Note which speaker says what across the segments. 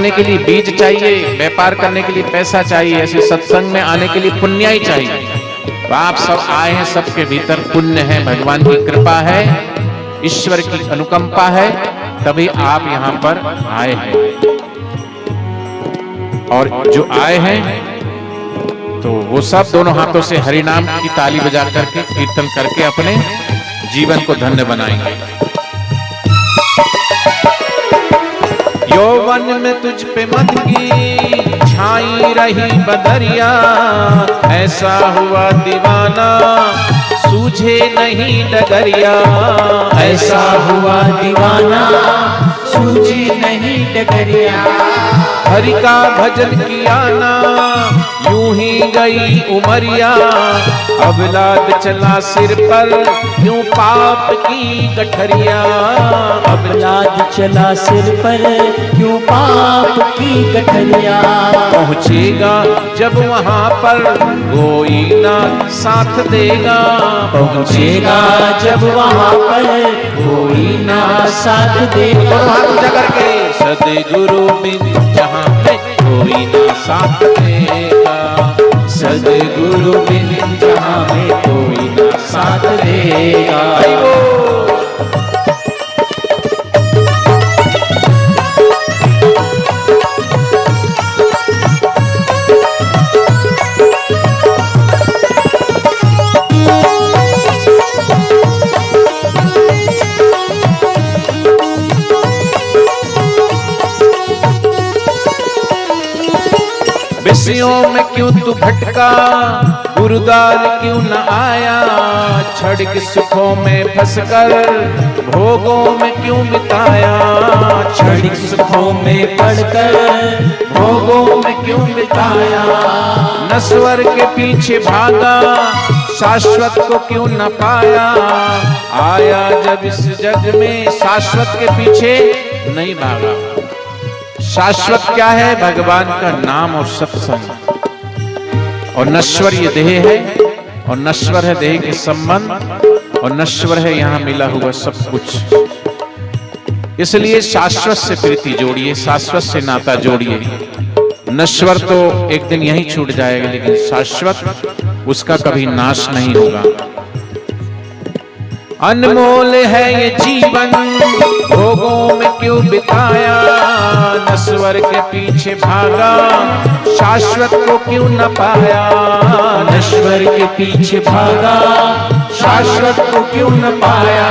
Speaker 1: लगाने के लिए बीज चाहिए, व्यापार करने के लिए पैसा चाहिए, ऐसे सत्संग में आने के लिए पुण्य ही चाहिए। तो आप सब आए हैं, सबके भीतर पुण्य है, भगवान की कृपा है, ईश्वर की अनुकंपा है, तभी आप यहाँ पर आए हैं। और जो आए हैं तो वो सब दोनों हाथों से हरि नाम की ताली बजा करके कीर्तन करके अपने जीवन को धन्य बनाएंगे। यौवन में तुझ पे मद की छाई रही बदरिया, ऐसा हुआ दीवाना सूझे नहीं डगरिया,
Speaker 2: ऐसा हुआ दीवाना सूझे नहीं डगरिया।
Speaker 1: हरि का भजन किया ना यूं ही गई उमरिया, अब लाद चला सिर पर यूं पाप की गठरिया,
Speaker 2: अब लाद चला सिर पर क्यों पाप की गठरिया।
Speaker 1: पहुँचेगा जब वहाँ पर कोई ना साथ देगा,
Speaker 2: पहुँचेगा जब वहाँ पर कोई ना साथ देगा।
Speaker 1: हाथ जगर के सदगुरु बिन जहाँ में कोई ना साथ देगा,
Speaker 2: सदगुरु बिन जहाँ में कोई ना साथ देगा।
Speaker 1: विषयों में क्यों तू भटका, गुरुद्वार क्यों न आया, क्षणिक सुखों में फंसकर भोगों में क्यों बिताया,
Speaker 2: क्षणिक सुखों में पड़कर
Speaker 1: भोगों में क्यों बिताया, नश्वर के पीछे भागा शाश्वत को क्यों न पाया, आया जब इस जग में शाश्वत के पीछे नहीं भागा। शाश्वत क्या है? भगवान का नाम और सत्संग। और नश्वर ये देह है, और नश्वर है देह के संबंध, और नश्वर है यहाँ मिला हुआ सब कुछ। इसलिए शाश्वत से प्रीति जोड़िए, शाश्वत से नाता जोड़िए। नश्वर तो एक दिन यहीं छूट जाएगा, लेकिन शाश्वत उसका कभी नाश नहीं होगा। अनमोल है ये जीवन भोगों में क्यों बिताया, नश्वर के पीछे भागा शाश्वत को क्यों न पाया,
Speaker 2: नश्वर के पीछे भागा
Speaker 1: शाश्वत को क्यों न पाया।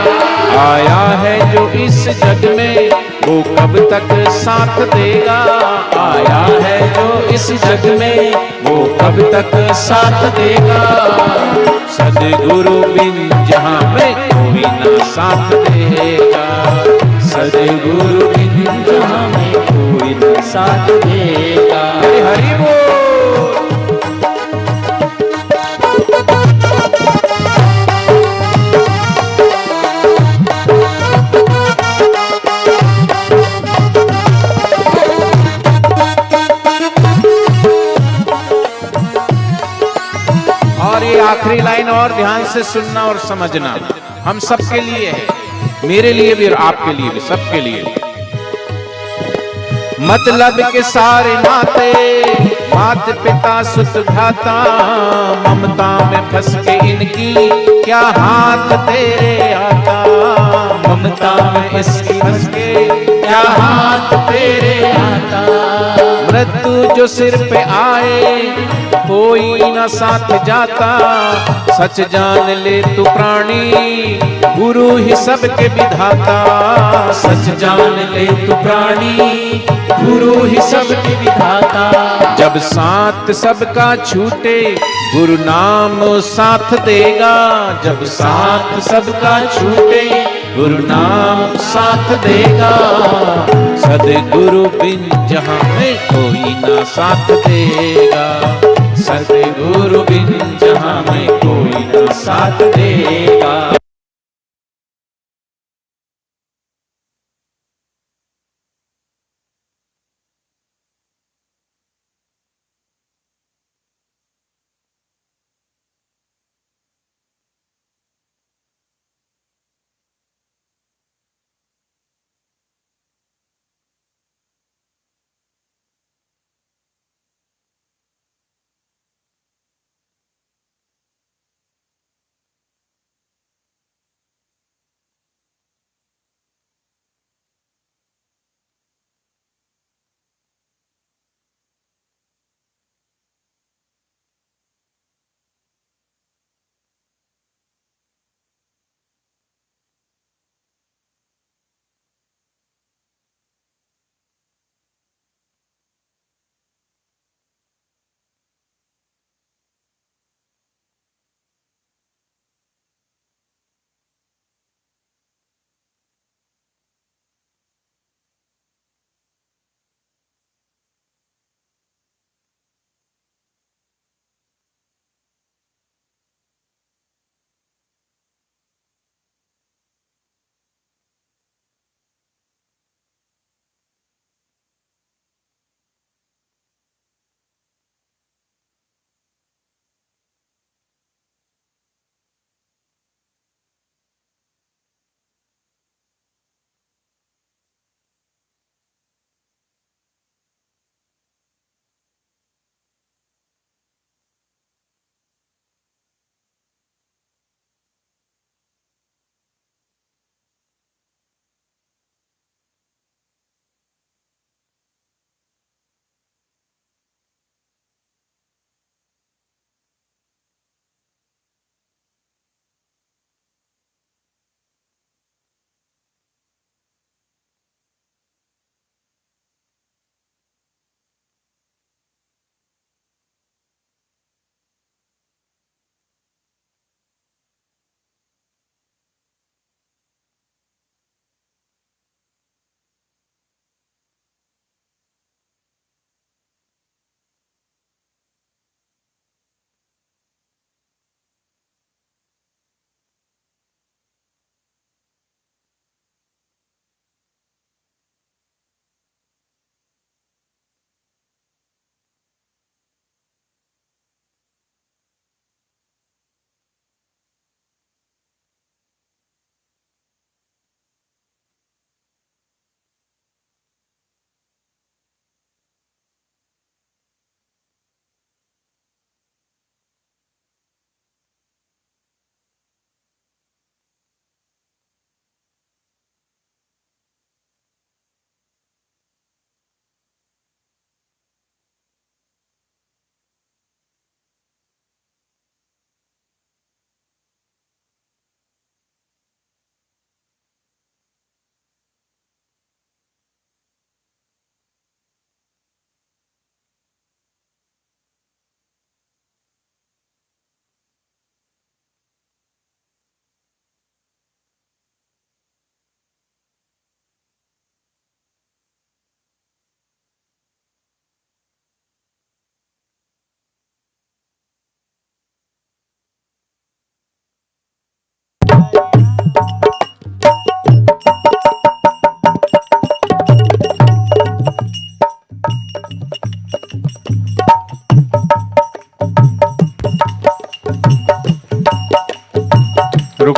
Speaker 1: आया है जो इस जग में वो कब तक साथ देगा, आया है जो इस जग में वो कब तक साथ देगा। सदगुरु बिन जहाँ में कोई ना साथ देगा,
Speaker 2: सदगुरु बिन जहाँ में कोई न साथ देगा।
Speaker 1: हरि हरि बोल। और ये आखिरी लाइन और ध्यान से सुनना और समझना, हम सबके लिए है, मेरे लिए भी और आपके लिए भी, सबके लिए। मतलब के सारे नाते मात पिता सुत घाता, ममता में फंस के इनकी क्या हाथ तेरे आता,
Speaker 2: ममता में इसकी
Speaker 1: फंस के क्या हाथ तेरे
Speaker 2: आता।
Speaker 1: मृत्यु जो सिर पे आए कोई न साथ जाता, सच जान ले तू प्राणी गुरु ही सबके विधाता,
Speaker 2: सच जान ले तू प्राणी गुरु ही सबके विधाता।
Speaker 1: जब साथ सबका छूटे गुरु नाम साथ देगा, जब साथ सबका छूटे गुरु नाम साथ देगा। सदगुरु बिन जहाँ में कोई ना साथ देगा, सदगुरु बिन जहाँ में कोई ना साथ देगा।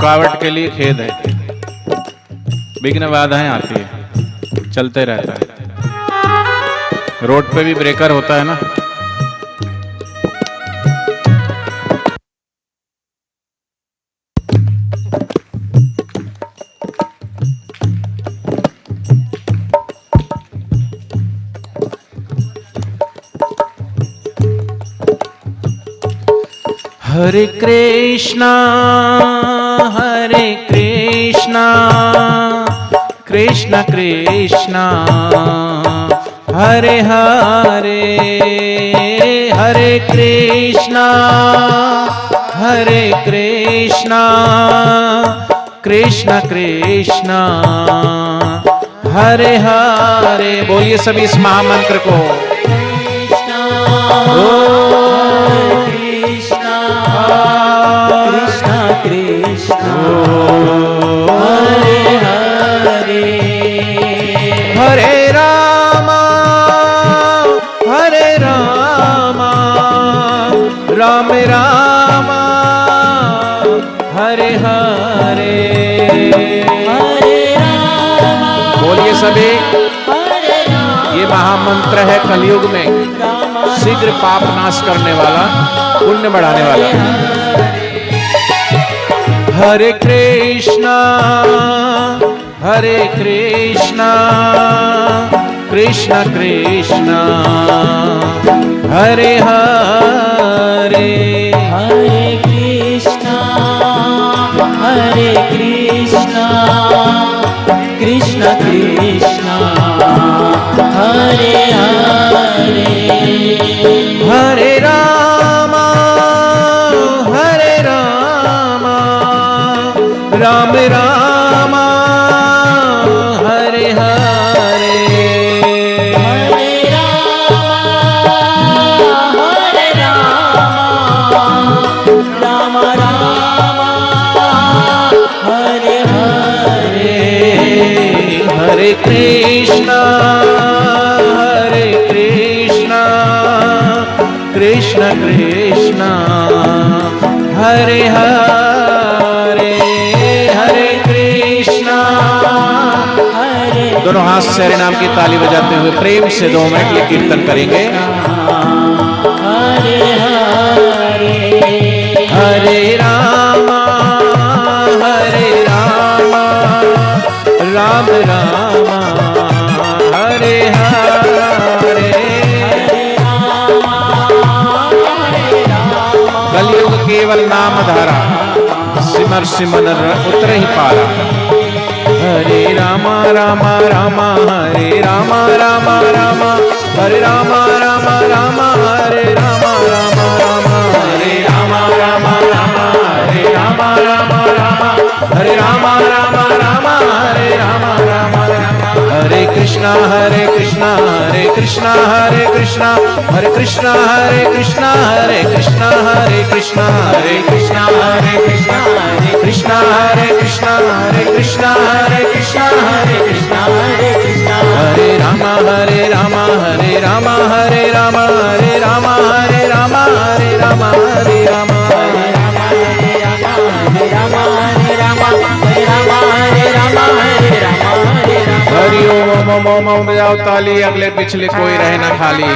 Speaker 1: रुकावट के लिए खेद है, विघ्न बाधाएं आती है, चलते रहता है। रोड पे भी ब्रेकर होता है ना। हरे कृष्णा कृष्ण कृष्ण हरे हरे, हरे कृष्णा कृष्ण कृष्ण हरे हरे। बोलिए सभी इस महामंत्र को। हरे रामा राम रामा हरे हरे, बोलिए सभी। ये महामंत्र है कलयुग में शीघ्र पाप नाश करने वाला, पुण्य बढ़ाने वाला। हरे कृष्णा कृष्ण कृष्ण हरे हरे,
Speaker 2: हरे कृष्णा कृष्ण कृष्ण हरे हरे।
Speaker 1: हरे रामा राम रामा हरे हरे,
Speaker 2: हरे राम राम हरे हरे।
Speaker 1: हरे कृष्णा कृष्ण कृष्ण हरे हरे, हरे कृष्णा। दोनों हाथ से हरे नाम की ताली बजाते हुए प्रेम से 2 मिनट ये कीर्तन करेंगे।
Speaker 2: हरे हरे,
Speaker 1: हरे रामा राम रामा हरे हरे। कलयुग केवल नाम धारा, सिमर सिमर उतर ही पारा। हरे रामा हरे रामा हरे रामा हरे रामा हरे रामा हरे रामा हरे रामा। हरे कृष्णा हरे कृष्णा हरे कृष्णा हरे कृष्णा हरे कृष्णा हरे रामा हरे हरि ओम ओम ओम ओम बजाओ ताली, अगले पिछले कोई रहे ना खाली।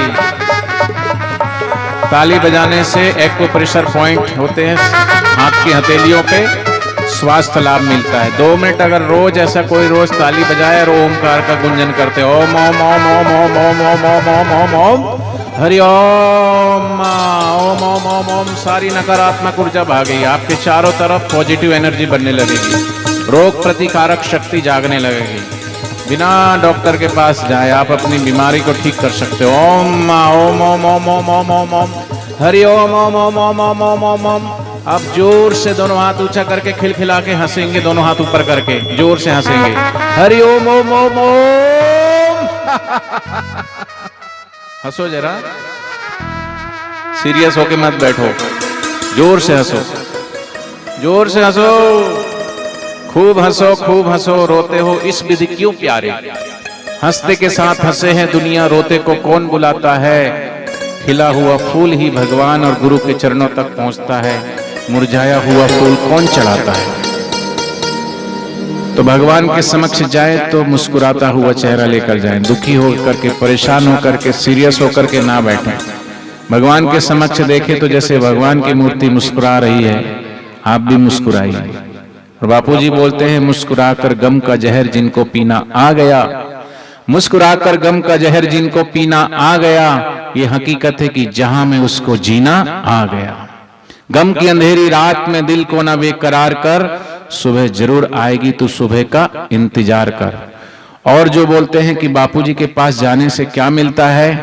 Speaker 1: ताली बजाने से एक्यूप्रेशर पॉइंट होते हैं हाथ की हथेलियों पे, स्वास्थ्य लाभ मिलता है। 2 मिनट अगर रोज ऐसा कोई रोज ताली बजाए और ओमकार का गुंजन करते ओम ओम ओम ओम ओम ओम ओम ओम ओम ओम हरि ओम ओम ओम ओम ओम, सारी नकारात्मक ऊर्जा भागेगी, आपके चारों तरफ पॉजिटिव एनर्जी बनने लगेगी, रोग प्रतिकारक शक्ति जागने लगेगी। बिना डॉक्टर के पास जाए आप अपनी बीमारी को ठीक कर सकते हो। ओम ओम ओम ओम ओम ओम ओम ओम हरि ओम ओम ओम ओम ओम ओम ओम ओम। आप जोर से दोनों हाथ ऊंचा करके खिलखिला के हंसेंगे, दोनों हाथ ऊपर करके जोर से हंसेंगे। हरि ओम ओम ओम ओम। हंसो जरा, सीरियस होके मत बैठो, जोर से हंसो, जोर से हंसो, खूब हंसो, खूब हंसो। रोते हो इस विधि क्यों प्यारे, हंसते के साथ हंसे हैं दुनिया, रोते को कौन बुलाता है। खिला हुआ फूल ही भगवान और गुरु के चरणों तक पहुंचता है, मुरझाया हुआ फूल कौन चढ़ाता है। तो भगवान के समक्ष जाए तो मुस्कुराता हुआ चेहरा लेकर जाए, दुखी होकर के, परेशान होकर के, सीरियस होकर के ना बैठे। भगवान के समक्ष देखे तो जैसे भगवान की मूर्ति मुस्कुरा रही है, आप भी मुस्कुराइए। और बापूजी बोलते हैं, मुस्कुराकर गम का जहर जिनको पीना आ गया, मुस्कुराकर गम का जहर जिनको पीना आ गया, ये हकीकत है कि जहां में उसको जीना आ गया। गम की अंधेरी रात में दिल को ना बेकरार कर, सुबह जरूर आएगी तो सुबह का इंतजार कर। और जो बोलते हैं कि बापूजी के पास जाने से क्या मिलता है,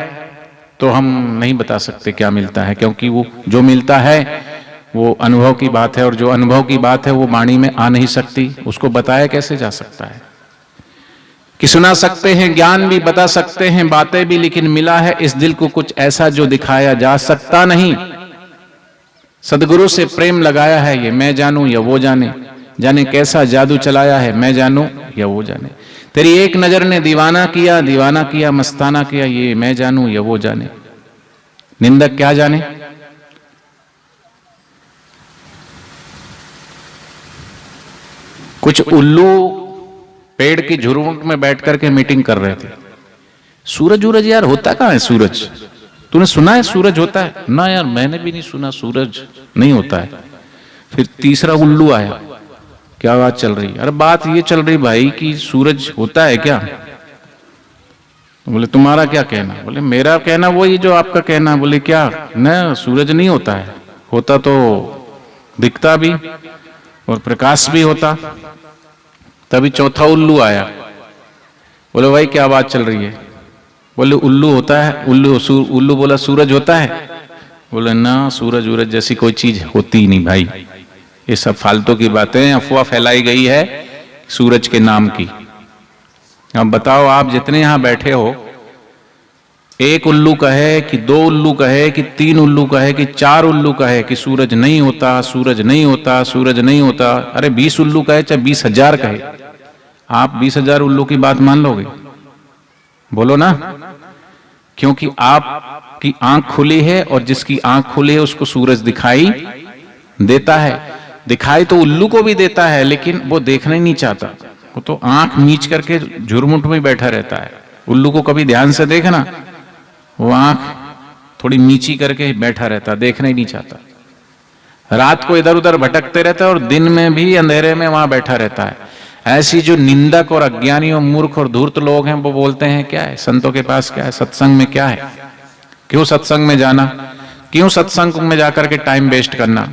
Speaker 1: तो हम नहीं बता सकते क्या मिलता है, क्योंकि वो जो मिलता है वो अनुभव की बात है, और जो अनुभव की बात है वो वाणी में आ नहीं सकती, उसको बताया कैसे जा सकता है। कि सुना सकते हैं, ज्ञान भी बता सकते हैं, बातें भी, लेकिन मिला है इस दिल को कुछ ऐसा जो दिखाया जा सकता नहीं। सदगुरु से प्रेम लगाया है, ये मैं जानूं या वो जाने, जाने कैसा जादू चलाया है, मैं जानूं या वो जाने। तेरी एक नजर ने दीवाना किया मस्ताना किया, ये मैं जानूं या वो जाने। निंदक क्या जाने। कुछ उल्लू पेड़ की झुरमुट में बैठ करके मीटिंग कर रहे थे। सूरज उरज यार होता कहाँ है सूरज? तूने सुना है सूरज होता है? ना यार मैंने भी नहीं सुना, सूरज नहीं होता है। फिर तीसरा उल्लू आया, क्या बात चल रही? अरे बात ये चल रही भाई कि सूरज होता है क्या? बोले तुम्हारा क्या कहना? बोले मेरा कहना वही जो आपका कहना। बोले क्या? न सूरज नहीं होता है, होता तो दिखता भी और प्रकाश भी होता। तभी चौथा उल्लू आया, बोले भाई क्या बात चल रही है? बोले उल्लू होता है। उल्लू बोला सूरज होता है? बोले ना, सूरज उरज जैसी कोई चीज होती ही नहीं भाई, ये सब फालतू की बातें, अफवाह फैलाई गई है सूरज के नाम की। अब बताओ, आप जितने यहां बैठे हो, एक उल्लू कहे कि दो उल्लू कहे कि तीन उल्लू कहे कि चार उल्लू कहे कि सूरज नहीं होता, सूरज नहीं होता, सूरज नहीं होता, अरे 20 उल्लू कहे चाहे 20,000 कहे, आप 20,000 उल्लू की बात मान लोगे? बोलो ना। क्योंकि आपकी आंख खुली है, और जिसकी आंख खुली है उसको सूरज दिखाई देता है। दिखाई तो उल्लू को भी देता है, लेकिन वो देखना ही नहीं चाहता, वो तो आंख नीच करके झुरमुट में बैठा रहता है। उल्लू को कभी ध्यान से देखना, वो आंख थोड़ी नीची करके बैठा रहता, देखना ही नहीं चाहता। रात को इधर उधर भटकते रहता है और दिन में भी अंधेरे में वहां बैठा रहता है। ऐसी जो निंदक और अज्ञानी और मूर्ख और धूर्त लोग हैं, वो बोलते हैं क्या है संतों के पास, क्या है सत्संग में, क्या है, क्यों सत्संग में जाना, क्यों सत्संग में जाकर के टाइम वेस्ट करना?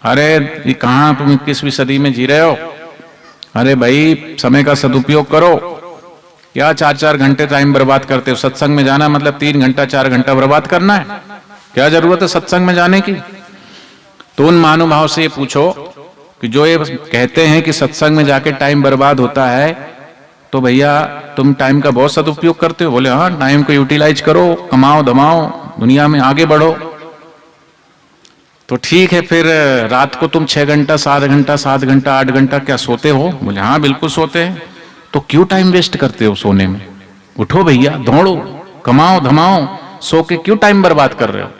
Speaker 1: अरे ये कहां तुम 21वीं सदी में जी रहे हो? अरे भाई समय का सदुपयोग करो। क्या 4-4 घंटे टाइम बर्बाद करते हो? सत्संग में जाना मतलब 3 घंटा 4 घंटा बर्बाद करना है? क्या जरूरत है सत्संग में जाने की? तो उन महानुभाव से ये पूछो कि जो ये कहते हैं कि सत्संग में जाके टाइम बर्बाद होता है, तो भैया तुम टाइम का बहुत सदुपयोग करते हो? बोले हाँ, टाइम को यूटिलाइज करो, कमाओ धमाओ, दुनिया में आगे बढ़ो। तो ठीक है, फिर रात को तुम 6 घंटा 7 घंटा 7 घंटा 8 घंटा क्या सोते हो? बोले हाँ बिल्कुल सोते हैं। तो क्यों टाइम वेस्ट करते हो सोने में? उठो भैया, दौड़ो, कमाओ धमाओ, सो के क्यों टाइम बर्बाद कर रहे हो?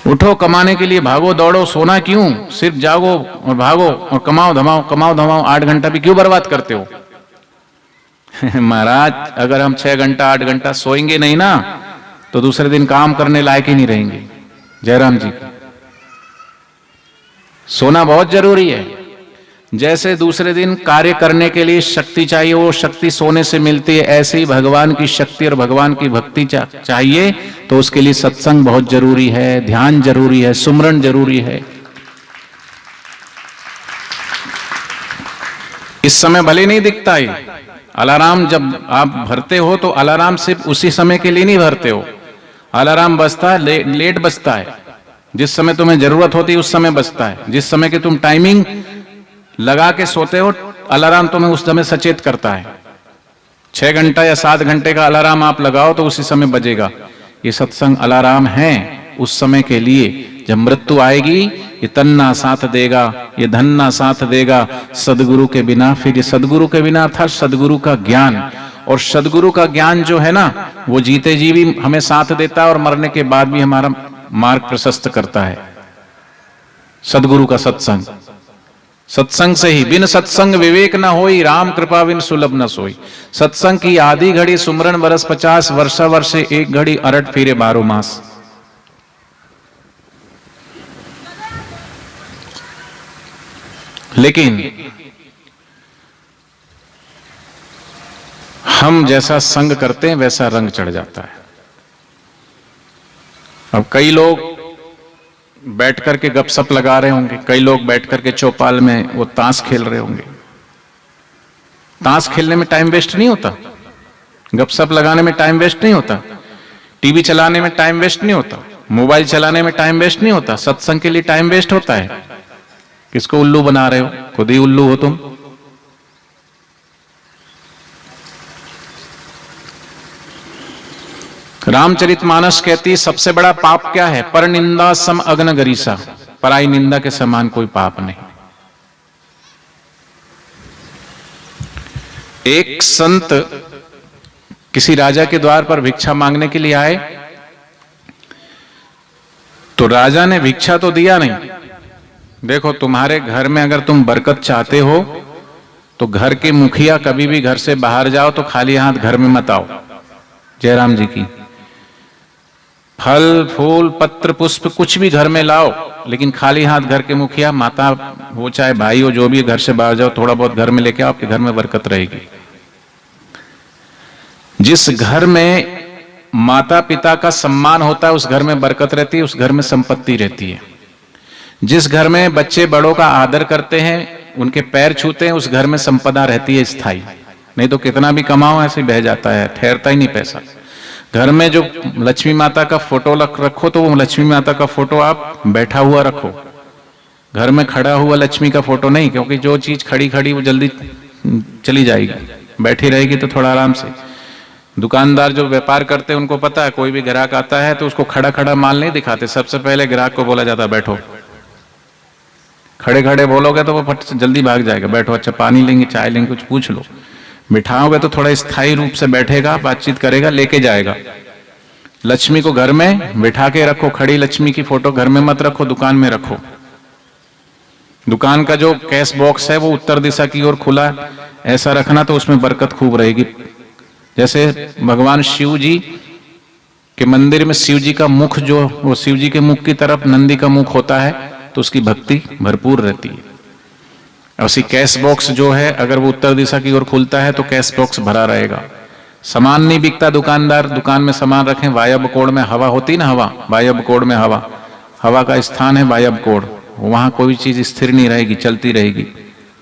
Speaker 1: उठो, कमाने के लिए भागो दौड़ो, सोना क्यों? सिर्फ जागो और भागो और कमाओ धमाओ 8 घंटा भी क्यों बर्बाद करते हो? महाराज, अगर हम 6 घंटा 8 घंटा सोएंगे नहीं ना, तो दूसरे दिन काम करने लायक ही नहीं रहेंगे। जयराम जी, सोना बहुत जरूरी है। जैसे दूसरे दिन कार्य करने के लिए शक्ति चाहिए, वो शक्ति सोने से मिलती है, ऐसे ही भगवान की शक्ति और भगवान की भक्ति चाहिए, तो उसके लिए सत्संग बहुत जरूरी है, ध्यान जरूरी है, सुमरन जरूरी है। इस समय भले नहीं दिखता है अलार्म, जब आप भरते हो तो अलार्म सिर्फ उसी समय के लिए नहीं भरते हो। अलार्म बजता है, लेट बजता है, जिस समय तुम्हें जरूरत होती है उस समय बजता है। जिस समय की तुम टाइमिंग लगा के सोते हो, अलार्म तुम्हें उस समय सचेत करता है। 6 घंटा या 7 घंटे का अलार्म आप लगाओ तो उसी समय बजेगा। ये सत्संग अलार्म है उस समय के लिए। जब मृत्यु आएगी, ये तन ना साथ देगा, ये धन ना साथ देगा सदगुरु के बिना। फिर ये सदगुरु के बिना था सदगुरु का ज्ञान, और सदगुरु का ज्ञान जो है ना, वो जीते जी भी हमें साथ देता है और मरने के बाद भी हमारा मार्ग प्रशस्त करता है। सदगुरु का सत्संग सत्संग से ही, बिन सत्संग विवेक न होई, राम कृपा बिन सुलभ न सोई। सत्संग की आधी घड़ी सुमरन बरस 50, वर्षा वर्षे एक घड़ी अरट फिरे 12 मास। लेकिन हम जैसा संग करते हैं वैसा रंग चढ़ जाता है। अब कई लोग बैठ करके गपशप लगा रहे होंगे, कई लोग बैठ करके चौपाल में वो ताश खेल रहे होंगे। ताश खेलने में टाइम वेस्ट नहीं होता, गपशप लगाने में टाइम वेस्ट नहीं होता, टीवी चलाने में टाइम वेस्ट नहीं होता, मोबाइल चलाने में टाइम वेस्ट नहीं होता, सत्संग के लिए टाइम वेस्ट होता है। किसको उल्लू बना रहे हो? खुद ही उल्लू हो तुम। रामचरितमानस कहती है सबसे बड़ा पाप क्या है? पर निंदा सम अग्न गरीसा, पराई निंदा के समान कोई पाप नहीं। एक संत किसी राजा के द्वार पर भिक्षा मांगने के लिए आए, तो राजा ने भिक्षा तो दिया नहीं। देखो, तुम्हारे घर में अगर तुम बरकत चाहते हो तो घर के मुखिया कभी भी घर से बाहर जाओ तो खाली हाथ घर में मत आओ। जयराम जी की फल फूल पत्र पुष्प कुछ भी घर में लाओ, लेकिन खाली हाथ घर के मुखिया माता हो चाहे भाई हो जो भी, घर से बाहर जाओ, थोड़ा बहुत घर में लेके आओ, आपके घर में बरकत रहेगी। जिस घर में माता पिता का सम्मान होता है उस घर में बरकत रहती है, उस घर में संपत्ति रहती है। जिस घर में बच्चे बड़ों का आदर करते हैं, उनके पैर छूते हैं, उस घर में संपदा रहती है स्थायी। नहीं तो कितना भी कमाओ ऐसे बह जाता है, ठहरता ही नहीं पैसा। घर में जो लक्ष्मी माता का फोटो रखो तो वो लक्ष्मी माता का फोटो आप बैठा हुआ रखो, घर में खड़ा हुआ लक्ष्मी का फोटो नहीं, क्योंकि जो चीज खड़ी खड़ी वो जल्दी चली जाएगी, बैठी रहेगी तो थोड़ा आराम से। दुकानदार जो व्यापार करते हैं उनको पता है, कोई भी ग्राहक आता है तो उसको खड़ा खड़ा माल नहीं दिखाते, सबसे पहले ग्राहक को बोला जाता है बैठो। खड़े खड़े बोलोगे तो वो फट से जल्दी भाग जाएगा, बैठो, अच्छा पानी लेंगे चाय लेंगे कुछ पूछ लो। बिठाओगे तो थोड़ा स्थायी रूप से बैठेगा, बातचीत करेगा, लेके जाएगा। लक्ष्मी को घर में बिठा के रखो, खड़ी लक्ष्मी की फोटो घर में मत रखो, दुकान में रखो। दुकान का जो कैश बॉक्स है वो उत्तर दिशा की ओर खुला ऐसा रखना, तो उसमें बरकत खूब रहेगी। जैसे भगवान शिव जी के मंदिर में शिव जी का मुख जो, वो शिव जी के मुख की तरफ नंदी का मुख होता है, तो उसकी भक्ति भरपूर रहती है। उसी कैश बॉक्स जो है अगर वो उत्तर दिशा की ओर खुलता है तो कैश बॉक्स भरा रहेगा। सामान नहीं बिकता, दुकानदार दुकान में सामान रखें, वायब कोड में हवा होती ना, हवा वायब कोड में हवा का स्थान है वायब कोड, वहां कोई चीज स्थिर नहीं रहेगी, चलती रहेगी।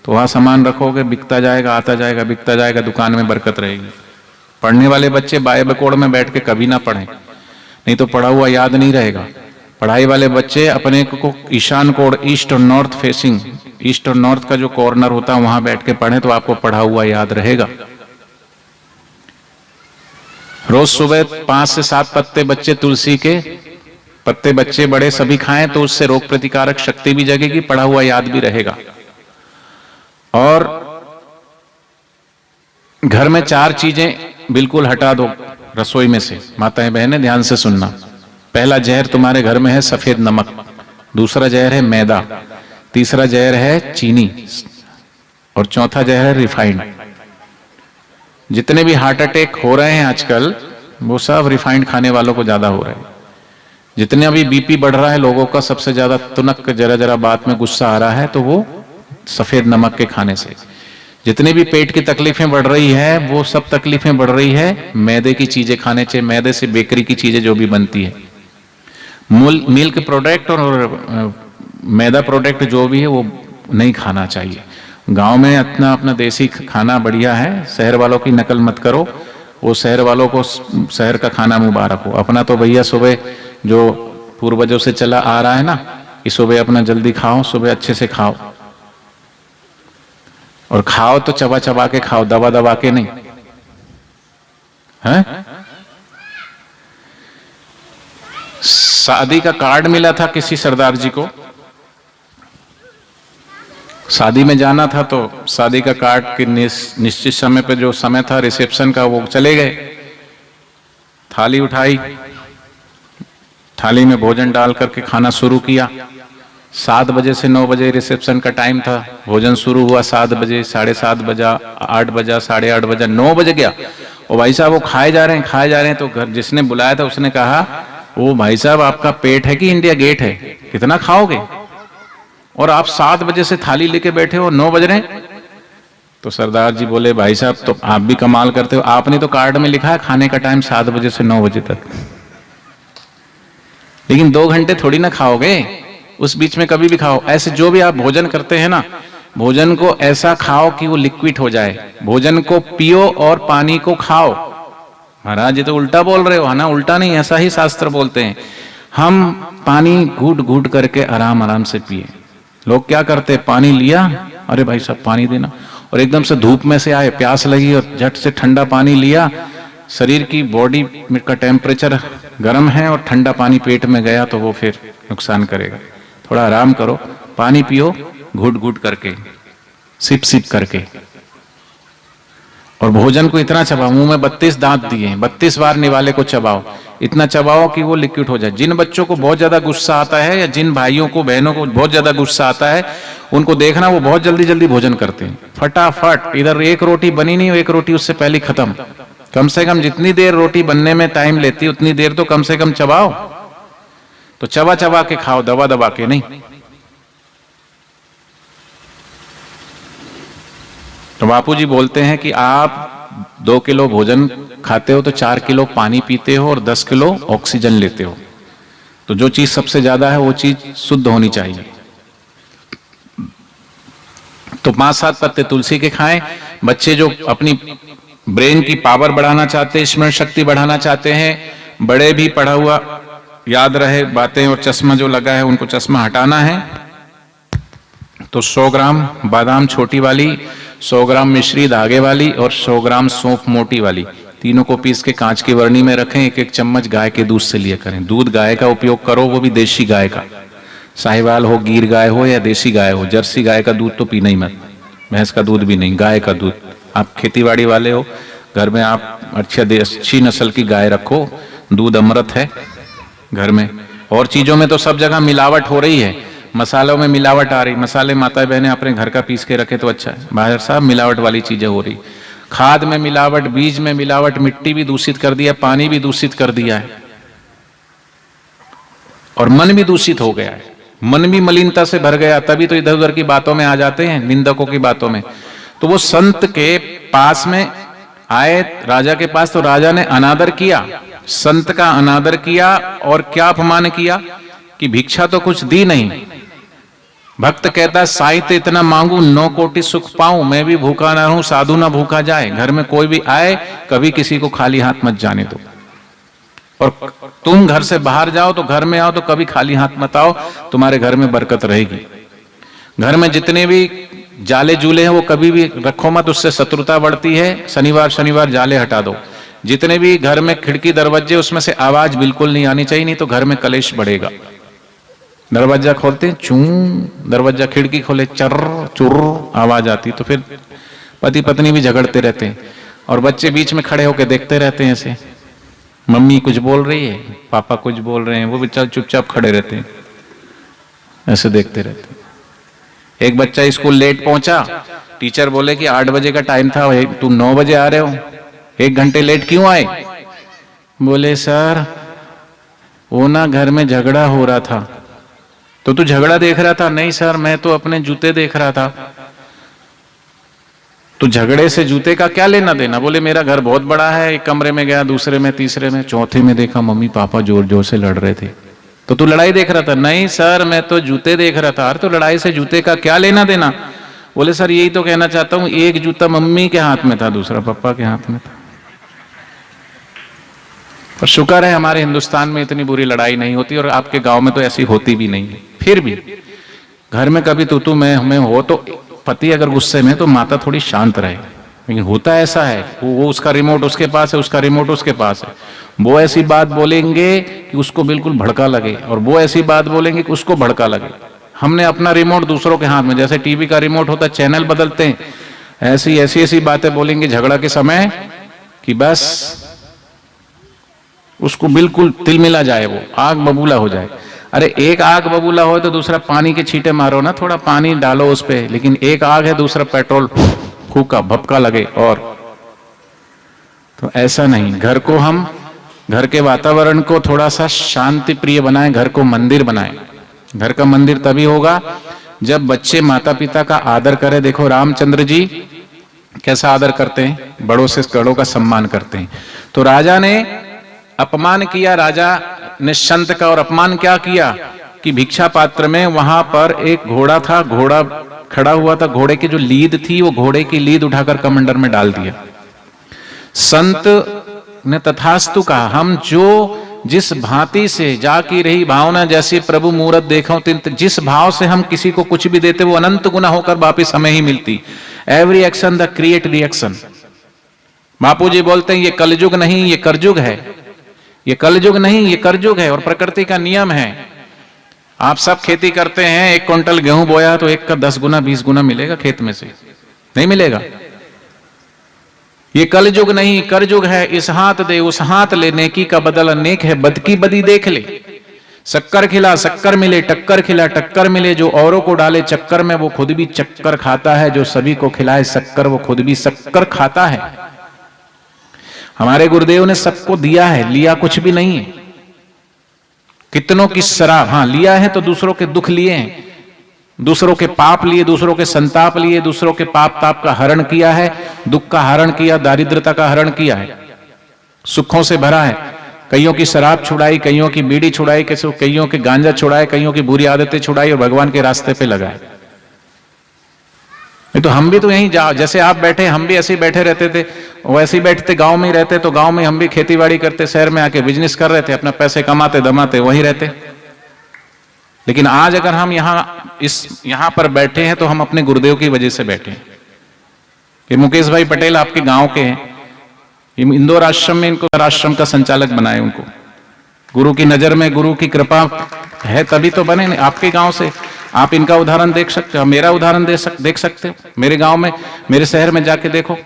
Speaker 1: तो वहां सामान रखोगे, बिकता जाएगा, आता जाएगा, बिकता जाएगा, दुकान में बरकत रहेगी। पढ़ने वाले बच्चे वायब कोड में बैठ के कभी ना पढ़ें, नहीं तो पढ़ा हुआ याद नहीं रहेगा। पढ़ाई वाले बच्चे अपने को ईशान कोड, ईस्ट और नॉर्थ फेसिंग, ईस्ट और नॉर्थ का जो कॉर्नर होता है वहां बैठ के पढ़ें तो आपको पढ़ा हुआ याद रहेगा। रोज सुबह 5 से 7 पत्ते बच्चे तुलसी के पत्ते, बच्चे बड़े सभी खाएं तो उससे रोग प्रतिकारक शक्ति भी जगेगी, पढ़ा हुआ याद भी रहेगा। और घर में 4 चीजें बिल्कुल हटा दो रसोई में से, माताएं बहनें ध्यान से सुनना। पहला जहर तुम्हारे घर में है सफेद नमक, दूसरा जहर है मैदा, तीसरा जहर है चीनी, और चौथा जहर है रिफाइंड। जितने भी हार्ट अटैक हो रहे हैं आजकल वो सब रिफाइंड खाने वालों को ज्यादा हो रहे हैं। जितने अभी बीपी बढ़ रहा है लोगों का, सबसे ज्यादा तुनक जरा जरा बात में गुस्सा आ रहा है तो वो सफेद नमक के खाने से। जितने भी पेट की तकलीफें बढ़ रही है वो सब तकलीफें बढ़ रही है मैदे की चीजें खाने से, मैदे से बेकरी की चीजें जो भी बनती है, मिल्क प्रोडक्ट और मैदा प्रोडक्ट जो भी है वो नहीं खाना चाहिए। गांव में अपना देसी खाना बढ़िया है, शहर वालों की नकल मत करो, वो शहर वालों को शहर का खाना मुबारक हो। अपना तो भैया सुबह जो पूर्वजों से चला आ रहा है ना कि सुबह अपना जल्दी खाओ, सुबह अच्छे से खाओ, और खाओ तो चबा चबा के खाओ, दबा दबा के नहीं है। शादी का कार्ड मिला था किसी सरदार जी को, शादी में जाना था तो शादी का कार्ड के निश्चित समय पे जो समय था रिसेप्शन का वो चले गए। थाली उठाई, थाली में भोजन डाल करके खाना शुरू किया। 7 बजे से 9 बजे रिसेप्शन का टाइम था, भोजन शुरू हुआ 7 बजे, 7:30 बजा, 8 बजा, 8:30 बजा, 9 बज गया। और भाई साहब वो खाए जा रहे हैं, तो घर जिसने बुलाया था उसने कहा, वो भाई साहब आपका पेट है कि इंडिया गेट है, कितना खाओगे? और आप 7 बजे से थाली लेके बैठे हो, 9 बज रहे हैं। तो सरदार जी बोले, भाई साहब तो आप भी कमाल करते हो, आपने तो कार्ड में लिखा है खाने का टाइम 7 बजे से 9 बजे तक, लेकिन 2 घंटे थोड़ी ना खाओगे, उस बीच में कभी भी खाओ। ऐसे जो भी आप भोजन करते हैं ना, भोजन को ऐसा खाओ कि वो लिक्विड हो जाए, भोजन को पियो और पानी को खाओ। महाराज ये तो उल्टा बोल रहे हो, है ना? उल्टा नहीं, ऐसा ही शास्त्र बोलते हैं। हम पानी घूट घूट करके आराम आराम से पिए। लोग क्या करते, पानी लिया, अरे भाई साहब पानी देना, और एकदम से धूप में से आए, प्यास लगी और झट से ठंडा पानी लिया, शरीर की बॉडी का टेम्परेचर गर्म है और ठंडा पानी पेट में गया तो वो फिर नुकसान करेगा। थोड़ा आराम करो, पानी पियो घुट घुट करके, सिप सिप करके, और भोजन को इतना चबाओ, मुंह में 32 दांत दिए हैं, 32 बार निवाले को चबाओ, इतना चबाओ कि वो लिक्विड हो जाए। जिन बच्चों को बहुत ज्यादा गुस्सा आता है या जिन भाइयों को बहनों को बहुत ज्यादा गुस्सा आता है, उनको देखना वो बहुत जल्दी जल्दी भोजन करते हैं, फटाफट। इधर एक रोटी बनी नहीं, एक रोटी उससे पहले खत्म। कम से कम जितनी देर रोटी बनने में टाइम लेती उतनी देर तो कम से कम चबाओ। तो चबा चबा के खाओ, दबा दबा के नहीं। तो बापूजी बोलते हैं कि आप 2 किलो भोजन खाते हो तो 4 किलो पानी पीते हो और 10 किलो ऑक्सीजन लेते हो। तो जो चीज सबसे ज्यादा है वो चीज शुद्ध होनी चाहिए। तो 5-7 पत्ते तुलसी के खाएं। बच्चे जो अपनी ब्रेन की पावर बढ़ाना चाहते हैं, स्मरण शक्ति बढ़ाना चाहते हैं, बड़े भी पढ़ा हुआ याद रहे बातें, और चश्मा जो लगा है उनको चश्मा हटाना है, तो 100 ग्राम बादाम छोटी वाली, 100 ग्राम मिश्री धागे वाली और 100 ग्राम सौंफ मोटी वाली, तीनों को पीस के कांच की बरनी में रखें। 1-1 चम्मच गाय के दूध से लिया करें। दूध गाय का उपयोग करो, वो भी देशी गाय का, साहिवाल हो, गीर गाय हो या देशी गाय हो। जर्सी गाय का दूध तो पीना ही मत, भैंस का दूध भी नहीं, गाय का दूध। आप खेतीबाड़ी वाले हो, घर में आप अच्छी नस्ल की गाय रखो, दूध अमृत है घर में। और चीजों में तो सब जगह मिलावट हो रही है, मसालों में मिलावट आ रही, मसाले माता बहनें अपने घर का पीस के रखे तो अच्छा है, बाहर साहब मिलावट वाली चीजें हो रही, खाद में मिलावट, बीज में मिलावट, मिट्टी भी दूषित कर दिया, पानी भी दूषित कर दिया है, और मन भी दूषित हो गया है। मन भी मलिनता से भर गया, तभी तो इधर उधर की बातों में आ जाते हैं, निंदकों की बातों में। तो वो संत के पास में आए, राजा के पास, तो राजा ने अनादर किया, संत का अनादर किया, और क्या अपमान किया कि भिक्षा तो कुछ दी नहीं। भक्त कहता है, साहित्य इतना मांगू 9 कोटि सुख पाऊं, मैं भी भूखा ना रहूं, साधु ना भूखा जाए। घर में कोई भी आए, कभी किसी को खाली हाथ मत जाने दो, और तुम घर से बाहर जाओ तो घर में आओ तो कभी खाली हाथ मत आओ, तुम्हारे घर में बरकत रहेगी। घर में जितने भी जाले जूले हैं वो कभी भी रखो मत, उससे शत्रुता बढ़ती है। शनिवार शनिवार जाले हटा दो। जितने भी घर में खिड़की दरवाजे, उसमें से आवाज बिल्कुल नहीं आनी चाहिए, नहीं तो घर में कलेश बढ़ेगा। दरवाजा खोलते चूं, दरवाजा खिड़की खोले चर्र चुर्र आवाज आती, तो फिर पति पत्नी भी झगड़ते रहते हैं, और बच्चे बीच में खड़े होकर देखते रहते हैं ऐसे, मम्मी कुछ बोल रही है, पापा कुछ बोल रहे हैं, वो बेचारे चुपचाप खड़े रहते हैं, ऐसे देखते रहते हैं। एक बच्चा स्कूल लेट पहुंचा, टीचर बोले कि 8 बजे का टाइम था, तुम 9 बजे आ रहे हो, 1 घंटे लेट क्यों आए? बोले सर वो ना घर में झगड़ा हो रहा था। तो तू झगड़ा देख रहा था? नहीं सर मैं तो अपने जूते देख रहा था। तो झगड़े से जूते का क्या लेना देना? बोले मेरा घर बहुत बड़ा है, एक कमरे में गया, दूसरे में, तीसरे में, चौथे में देखा मम्मी पापा जोर जोर से लड़ रहे थे। तो तू लड़ाई देख रहा था? नहीं सर मैं तो जूते देख रहा था। अरे तो लड़ाई से जूते का क्या लेना देना? बोले सर यही तो कहना चाहता हूं, एक जूता मम्मी के हाथ में था, दूसरा पापा के हाथ में था। पर शुक्र है हमारे हिंदुस्तान में इतनी बुरी लड़ाई नहीं होती, और आपके गांव में तो ऐसी होती भी नहीं है। फिर भी घर में कभी तू मैं हो तो पति अगर गुस्से में तो माता थोड़ी शांत रहे, लेकिन होता ऐसा है, वो उसका रिमोट उसके पास है, उसका रिमोट उसके पास है। वो ऐसी बात बोलेंगे कि उसको बिल्कुल भड़का लगे, और वो ऐसी बात बोलेंगे कि उसको भड़का लगे। हमने अपना रिमोट दूसरों के हाथ में, जैसे टीवी का रिमोट होता है, चैनल बदलते हैं, ऐसी बातें बोलेंगे झगड़ा के समय कि बस उसको बिल्कुल तिलमिला जाए, वो आग बबूला हो जाए। अरे एक आग बबूला हो तो दूसरा पानी के छींटे मारो ना, थोड़ा पानी डालो उस पे, लेकिन एक आग है दूसरा पेट्रोल फूका भपका लगे। और तो ऐसा नहीं, घर को हम, घर के वातावरण को थोड़ा सा शांति प्रिय बनाएं, घर को मंदिर बनाएं। घर का मंदिर तभी होगा जब बच्चे माता पिता का आदर करें। देखो रामचंद्र जी कैसा आदर करते हैं, बड़ों से बड़ों का सम्मान करते हैं। तो राजा ने अपमान किया, राजा ने संत का, और अपमान क्या किया कि भिक्षा पात्र में वहां पर एक घोड़ा था, घोड़ा खड़ा हुआ था, घोड़े की जो लीद थी वो घोड़े की लीद उठाकर कमंडर में डाल दिया। संत ने तथास्तु कहा, हम जो जिस भांति से जाकी रही भावना जैसी प्रभु मूरत देखो तिंत, जिस भाव से हम किसी को कुछ भी देते वो अनंत गुना होकर वापिस हमें ही मिलती। Every action the create reaction. Bapu ji बोलते हैं ये कलयुग नहीं ये करजुग है, ये कलयुग नहीं ये करजुग है, और प्रकृति का नियम है। आप सब खेती करते हैं, 1 क्विंटल गेहूं बोया तो एक का 10 गुना 20 गुना मिलेगा खेत में से, नहीं मिलेगा। ये कलयुग नहीं करजुग है। इस हाथ दे उस हाथ ले, नेकी का बदल अनेक है, बद की बदी देख ले। शक्कर खिला शक्कर मिले, टक्कर खिला टक्कर मिले। जो औरों को डाले चक्कर में वो खुद भी चक्कर खाता है, जो सभी को खिलाए शक्कर वो खुद भी शक्कर खाता है। हमारे गुरुदेव ने सबको दिया है, लिया कुछ भी नहीं है। कितनों की शराब, हाँ लिया है तो दूसरों के दुख लिए हैं, दूसरों के पाप लिए, दूसरों के संताप लिए, दूसरों के पाप ताप का हरण किया है, दुख का हरण किया, दारिद्रता का हरण किया है, सुखों से भरा है। कईयों की शराब छुड़ाई, कईयों की बीड़ी छुड़ाई, कईयों के गांजा छुड़ाए, कईयों की बुरी आदतें छुड़ाई और भगवान के रास्ते पे लगाए। तो हम भी तो यहीं जैसे आप बैठे, हम भी ऐसे ही बैठे रहते थे, वैसे ही बैठते, गांव में ही रहते, तो गांव में हम भी खेती बाड़ी करते, शहर में आके बिजनेस कर रहे थे, अपना पैसे कमाते दमाते वहीं रहते। लेकिन आज अगर हम यहां पर बैठे हैं तो हम अपने गुरुदेव की वजह से बैठे हैं। ये मुकेश भाई पटेल आपके गांव के हैं, इंदौर आश्रम में इनको आश्रम का संचालक बनाए। उनको गुरु की नजर में, गुरु की कृपा है तभी तो बने। आपके गांव से आप इनका उदाहरण देख सकते हो, मेरा उदाहरण देख सकते हो। मेरे गांव में, मेरे शहर में जाके देखो,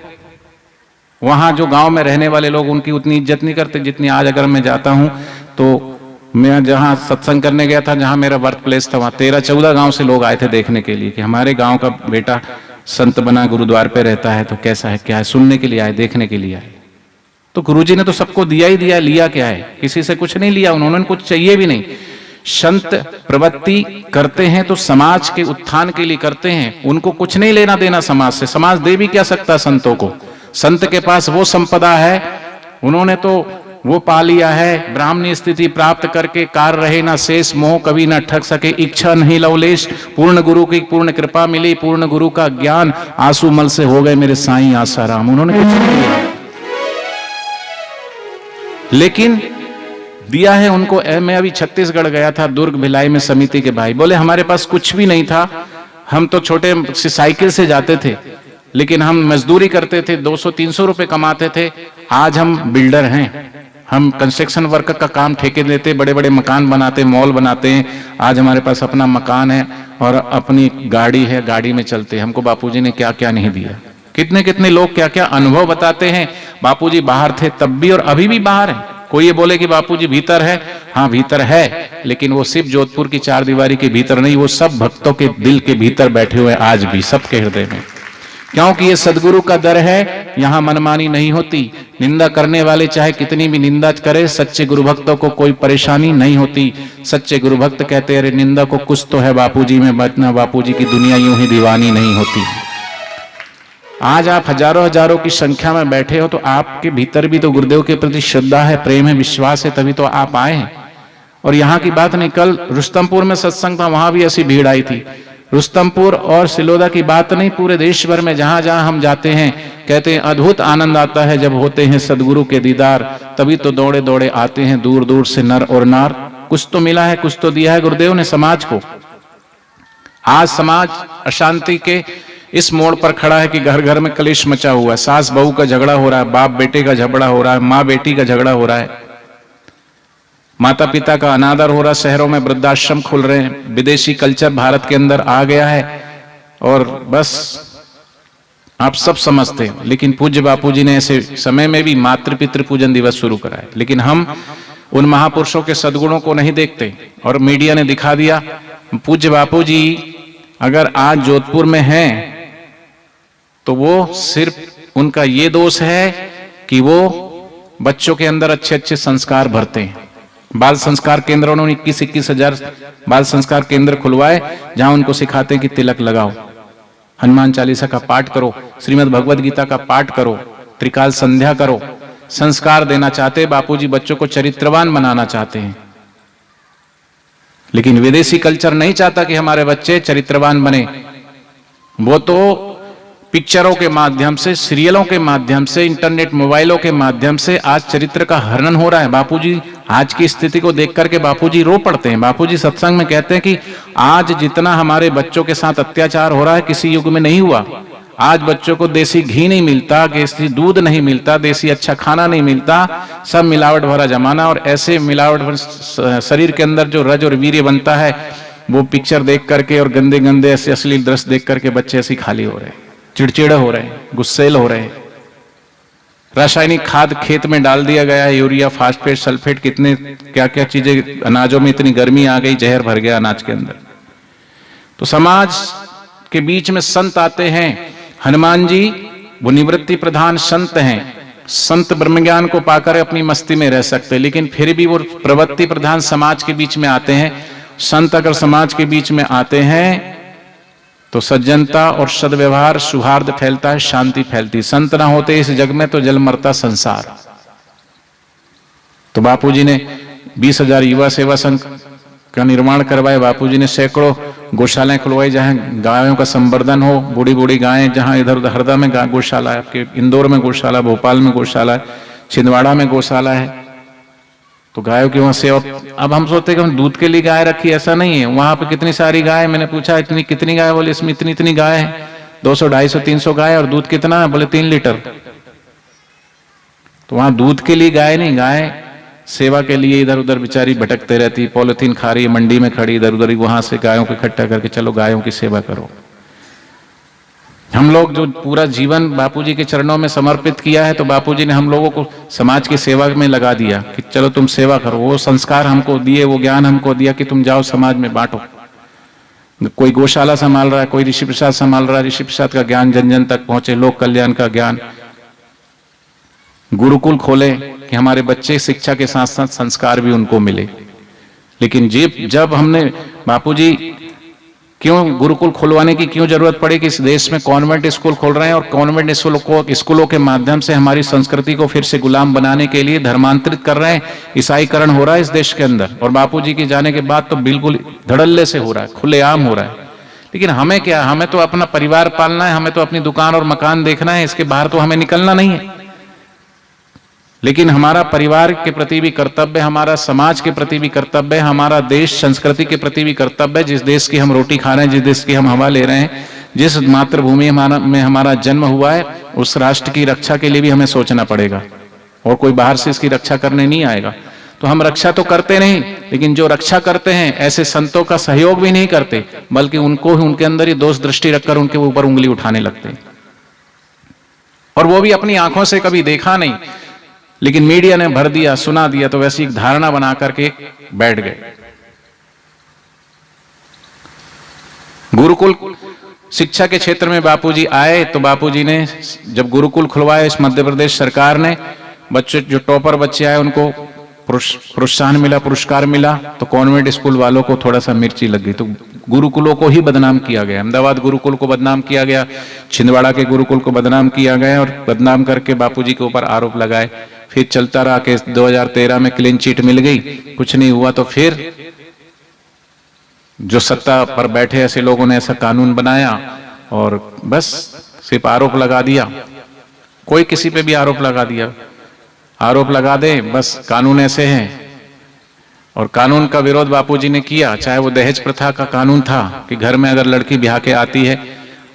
Speaker 1: वहां जो गांव में रहने वाले लोग उनकी उतनी इज्जत नहीं करते जितनी आज अगर मैं जाता हूं। तो मैं जहां सत्संग करने गया था, जहां मेरा बर्थ प्लेस था, वहां 13-14 गांव से लोग आए थे देखने के लिए कि हमारे गांव का बेटा संत बना, गुरुद्वार पे रहता है, तो कैसा है क्या है, सुनने के लिए आए, देखने के लिए आए। तो गुरुजी ने तो सबको दिया ही दिया, लिया क्या है, किसी से कुछ नहीं लिया, उन्होंने कुछ चाहिए भी नहीं। संत प्रवृत्ति करते हैं तो समाज के उत्थान के लिए करते हैं, उनको कुछ नहीं लेना देना समाज से। समाज दे भी क्या सकता संतों को, संत के पास वो संपदा है, उन्होंने तो वो पा लिया है, ब्राह्मणी स्थिति प्राप्त करके कार रहे ना शेष, मोह कभी ना ठग सके, इच्छा नहीं लवलेश, पूर्ण गुरु की पूर्ण कृपा मिली, पूर्ण गुरु का ज्ञान, आंसू मल से हो गए मेरे साईं आसाराम। उन्होंने कुछ नहीं दिया, लेकिन दिया है उनको। मैं अभी छत्तीसगढ़ गया था, दुर्ग भिलाई में समिति के भाई बोले हमारे पास कुछ भी नहीं था, हम तो छोटे साइकिल से जाते थे, लेकिन हम मजदूरी करते थे, 200-300 रुपए कमाते थे। आज हम बिल्डर हैं, हम कंस्ट्रक्शन वर्क का काम ठेके देते, बड़े बड़े मकान बनाते, मॉल बनाते हैं। आज हमारे पास अपना मकान है और अपनी गाड़ी है, गाड़ी में चलते हैं। हमको बापूजी ने क्या क्या नहीं दिया। कितने कितने लोग क्या क्या अनुभव बताते हैं। बापूजी बाहर थे तब भी और अभी भी बाहर हैं। कोई ये बोले कि बापूजी भीतर है, हाँ भीतर है, लेकिन वो सिर्फ जोधपुर की 4 दीवारी के भीतर नहीं, वो सब भक्तों के दिल के भीतर बैठे हुए आज भी, सबके हृदय में। क्योंकि ये सदगुरु का दर है, यहाँ मनमानी नहीं होती। निंदा करने वाले चाहे कितनी भी निंदा करे, सच्चे गुरु भक्तों को कोई परेशानी नहीं होती। सच्चे गुरु भक्त कहते अरे निंदा को कुछ तो है बापूजी में, बतना बापूजी की दुनिया यूं ही दीवानी नहीं होती। आज आप हजारों हजारों की संख्या में बैठे हो तो आपके भीतर भी तो गुरुदेव के प्रति श्रद्धा है, प्रेम है, विश्वास है, तभी तो आप आए हैं। और यहाँ की बात नहीं, कल रुस्तमपुर में सत्संग था, वहां भी ऐसी भीड़ आई थी। रुस्तमपुर और सिलोदा की बात नहीं, पूरे देश भर में जहां जहां हम जाते हैं कहते हैं अद्भुत आनंद आता है जब होते हैं सदगुरु के दीदार, तभी तो दौड़े दौड़े आते हैं दूर दूर से नर और नार। कुछ तो मिला है, कुछ तो दिया है गुरुदेव ने समाज को। आज समाज अशांति के इस मोड़ पर खड़ा है कि घर घर में कलेश मचा हुआ है, सास बहू का झगड़ा हो रहा है, बाप बेटे का झगड़ा हो रहा है, माँ बेटी का झगड़ा हो रहा है, माता पिता का अनादर हो रहा है। शहरों में वृद्धाश्रम खुल रहे हैं, विदेशी कल्चर भारत के अंदर आ गया है और बस आप सब समझते हैं। लेकिन पूज्य बापूजी ने ऐसे समय में भी मातृ पितृ पूजन दिवस शुरू करा है। लेकिन हम उन महापुरुषों के सद्गुणों को नहीं देखते और मीडिया ने दिखा दिया। पूज्य बापूजी अगर आज जोधपुर में हैं तो वो सिर्फ उनका ये दोष है कि वो बच्चों के अंदर अच्छे अच्छे संस्कार भरते हैं। बाल संस्कार केंद्र उन्होंने 21 हजार बाल संस्कार केंद्र खुलवाए जहां उनको सिखाते हैं कि तिलक लगाओ, हनुमान चालीसा का पाठ करो, श्रीमद् भगवद गीता का पाठ करो, त्रिकाल संध्या करो। संस्कार देना चाहते बापूजी, बच्चों को चरित्रवान बनाना चाहते हैं। लेकिन विदेशी कल्चर नहीं चाहता कि हमारे बच्चे चरित्रवान बने। वो तो पिक्चरों के माध्यम से, सीरियलों के माध्यम से, इंटरनेट मोबाइलों के माध्यम से आज चरित्र का हनन हो रहा है। बापूजी आज की स्थिति को देख करके बापूजी रो पड़ते हैं। बापूजी सत्संग में कहते हैं कि आज जितना हमारे बच्चों के साथ अत्याचार हो रहा है किसी युग में नहीं हुआ। आज बच्चों को देसी घी नहीं मिलता, देसी दूध नहीं मिलता, देसी अच्छा खाना नहीं मिलता, सब मिलावट भरा जमाना। और ऐसे मिलावट भर शरीर के अंदर जो रज और वीर्य बनता है वो पिक्चर देख करके और गंदे गंदे ऐसे अश्लील दृश्य देख करके बच्चे ऐसे खाली हो रहे हैं, चिड़चिड़े हो रहे हैं, गुस्सेल हो रहे हैं। रासायनिक खाद खेत में डाल दिया गया है, यूरिया, फास्फेट, सल्फेट, कितने क्या क्या चीजें। अनाजों में इतनी गर्मी आ गई, जहर भर गया अनाज के अंदर। तो समाज के बीच में संत आते हैं। हनुमान जी वो निवृत्ति प्रधान संत हैं। संत ब्रह्मज्ञान को पाकर अपनी मस्ती में रह सकते, लेकिन फिर भी वो प्रवृत्ति प्रधान समाज के बीच में आते हैं। संत अगर समाज के बीच में आते हैं तो सज्जनता और सद्व्यवहार, सौहार्द फैलता है, शांति फैलती। संत ना होते इस जग में तो जल मरता संसार। तो बापूजी ने 20,000 युवा सेवा संघ का निर्माण करवाए। बापूजी ने सैकड़ों गौशालाएं खुलवाई जहां गायों का संवर्धन हो। बूढ़ी बूढ़ी गायें जहां इधर उधर, हरदा में गौशाला है, आपके इंदौर में गौशाला, भोपाल में गौशाला है, छिंदवाड़ा में गौशाला है। तो गायों की वहां सेवा। अब हम सोचते कि हम दूध के लिए गाय रखी, ऐसा नहीं है। वहां पे कितनी सारी गाय, मैंने पूछा इतनी कितनी गाय, बोले इसमें इतनी इतनी गाय है, 200, 250, 300 गाय। और दूध कितना है, बोले 3 लीटर। तो वहां दूध के लिए गाय नहीं, गाय सेवा के लिए इधर उधर बेचारी भटकते रहती, पॉलिथीन खा रही, मंडी में खड़ी, इधर उधर, वहां से गायों को इकट्ठा करके चलो गायों की सेवा करो। हम लोग जो पूरा जीवन बापूजी के चरणों में समर्पित किया है, तो बापूजी ने हम लोगों को समाज की सेवा में लगा दिया कि चलो तुम सेवा करो। वो संस्कार हमको दिए, वो ज्ञान हमको दिया कि तुम जाओ समाज में बांटो। कोई गौशाला संभाल रहा है, कोई ऋषि प्रसाद संभाल रहा है, ऋषि प्रसाद का ज्ञान जन जन तक पहुंचे, लोक कल्याण का ज्ञान। गुरुकुल खोले कि हमारे बच्चे शिक्षा के साथ साथ संस्कार भी उनको मिले। लेकिन जब हमने बापूजी क्यों गुरुकुल खुलवाने की क्यों जरूरत पड़ी कि इस देश में कॉन्वेंट स्कूल खोल रहे हैं और कॉन्वेंट स्कूलों के माध्यम से हमारी संस्कृति को फिर से गुलाम बनाने के लिए धर्मांतरित कर रहे हैं। ईसाईकरण हो रहा है इस देश के अंदर। और बापूजी के जाने के बाद तो बिल्कुल धड़ल्ले से हो रहा है, खुलेआम हो रहा है। लेकिन हमें क्या, हमें तो अपना परिवार पालना है, हमें तो अपनी दुकान और मकान देखना है, इसके बाहर तो हमें निकलना नहीं है। लेकिन हमारा परिवार के प्रति भी कर्तव्य, हमारा समाज के प्रति भी कर्तव्य, हमारा देश संस्कृति के प्रति भी कर्तव्य। जिस देश की हम रोटी खा रहे हैं, जिस देश की हम हवा ले रहे हैं, जिस मातृभूमि में हमारा जन्म हुआ है, उस राष्ट्र की रक्षा के लिए भी हमें सोचना पड़ेगा। और कोई बाहर से इसकी रक्षा करने नहीं आएगा। तो हम रक्षा तो करते नहीं, लेकिन जो रक्षा करते हैं ऐसे संतों का सहयोग भी नहीं करते, बल्कि उनको उनके अंदर ही दोष दृष्टि रखकर उनके ऊपर उंगली उठाने लगते हैं। और वो भी अपनी आंखों से कभी देखा नहीं, लेकिन मीडिया ने भर दिया, सुना दिया, तो वैसी एक धारणा बना करके बैठ गए। गुरुकुल शिक्षा के क्षेत्र में बापूजी आए तो बापूजी ने जब गुरुकुल खुलवाया इस मध्य प्रदेश सरकार ने, बच्चे जो टॉपर बच्चे आए उनको प्रोत्साहन मिला, पुरस्कार मिला। तो कॉन्वेंट स्कूल वालों को थोड़ा सा मिर्ची लग गई, तो गुरुकुलों को ही बदनाम किया गया। अहमदाबाद गुरुकुल को बदनाम किया गया, छिंदवाड़ा के गुरुकुल को बदनाम किया गया, और बदनाम करके बापूजी के ऊपर आरोप लगाए। फिर चलता रहा केस। 2013 में क्लीन चिट मिल गई, कुछ नहीं हुआ। तो फिर जो सत्ता पर बैठे ऐसे लोगों ने ऐसा कानून बनाया और बस सिर्फ आरोप लगा दिया। कोई किसी पे भी आरोप लगा दिया, आरोप लगा दे, बस कानून ऐसे हैं। और कानून का विरोध बापूजी ने किया, चाहे वो दहेज प्रथा का कानून था कि घर में अगर लड़की ब्याह के आती है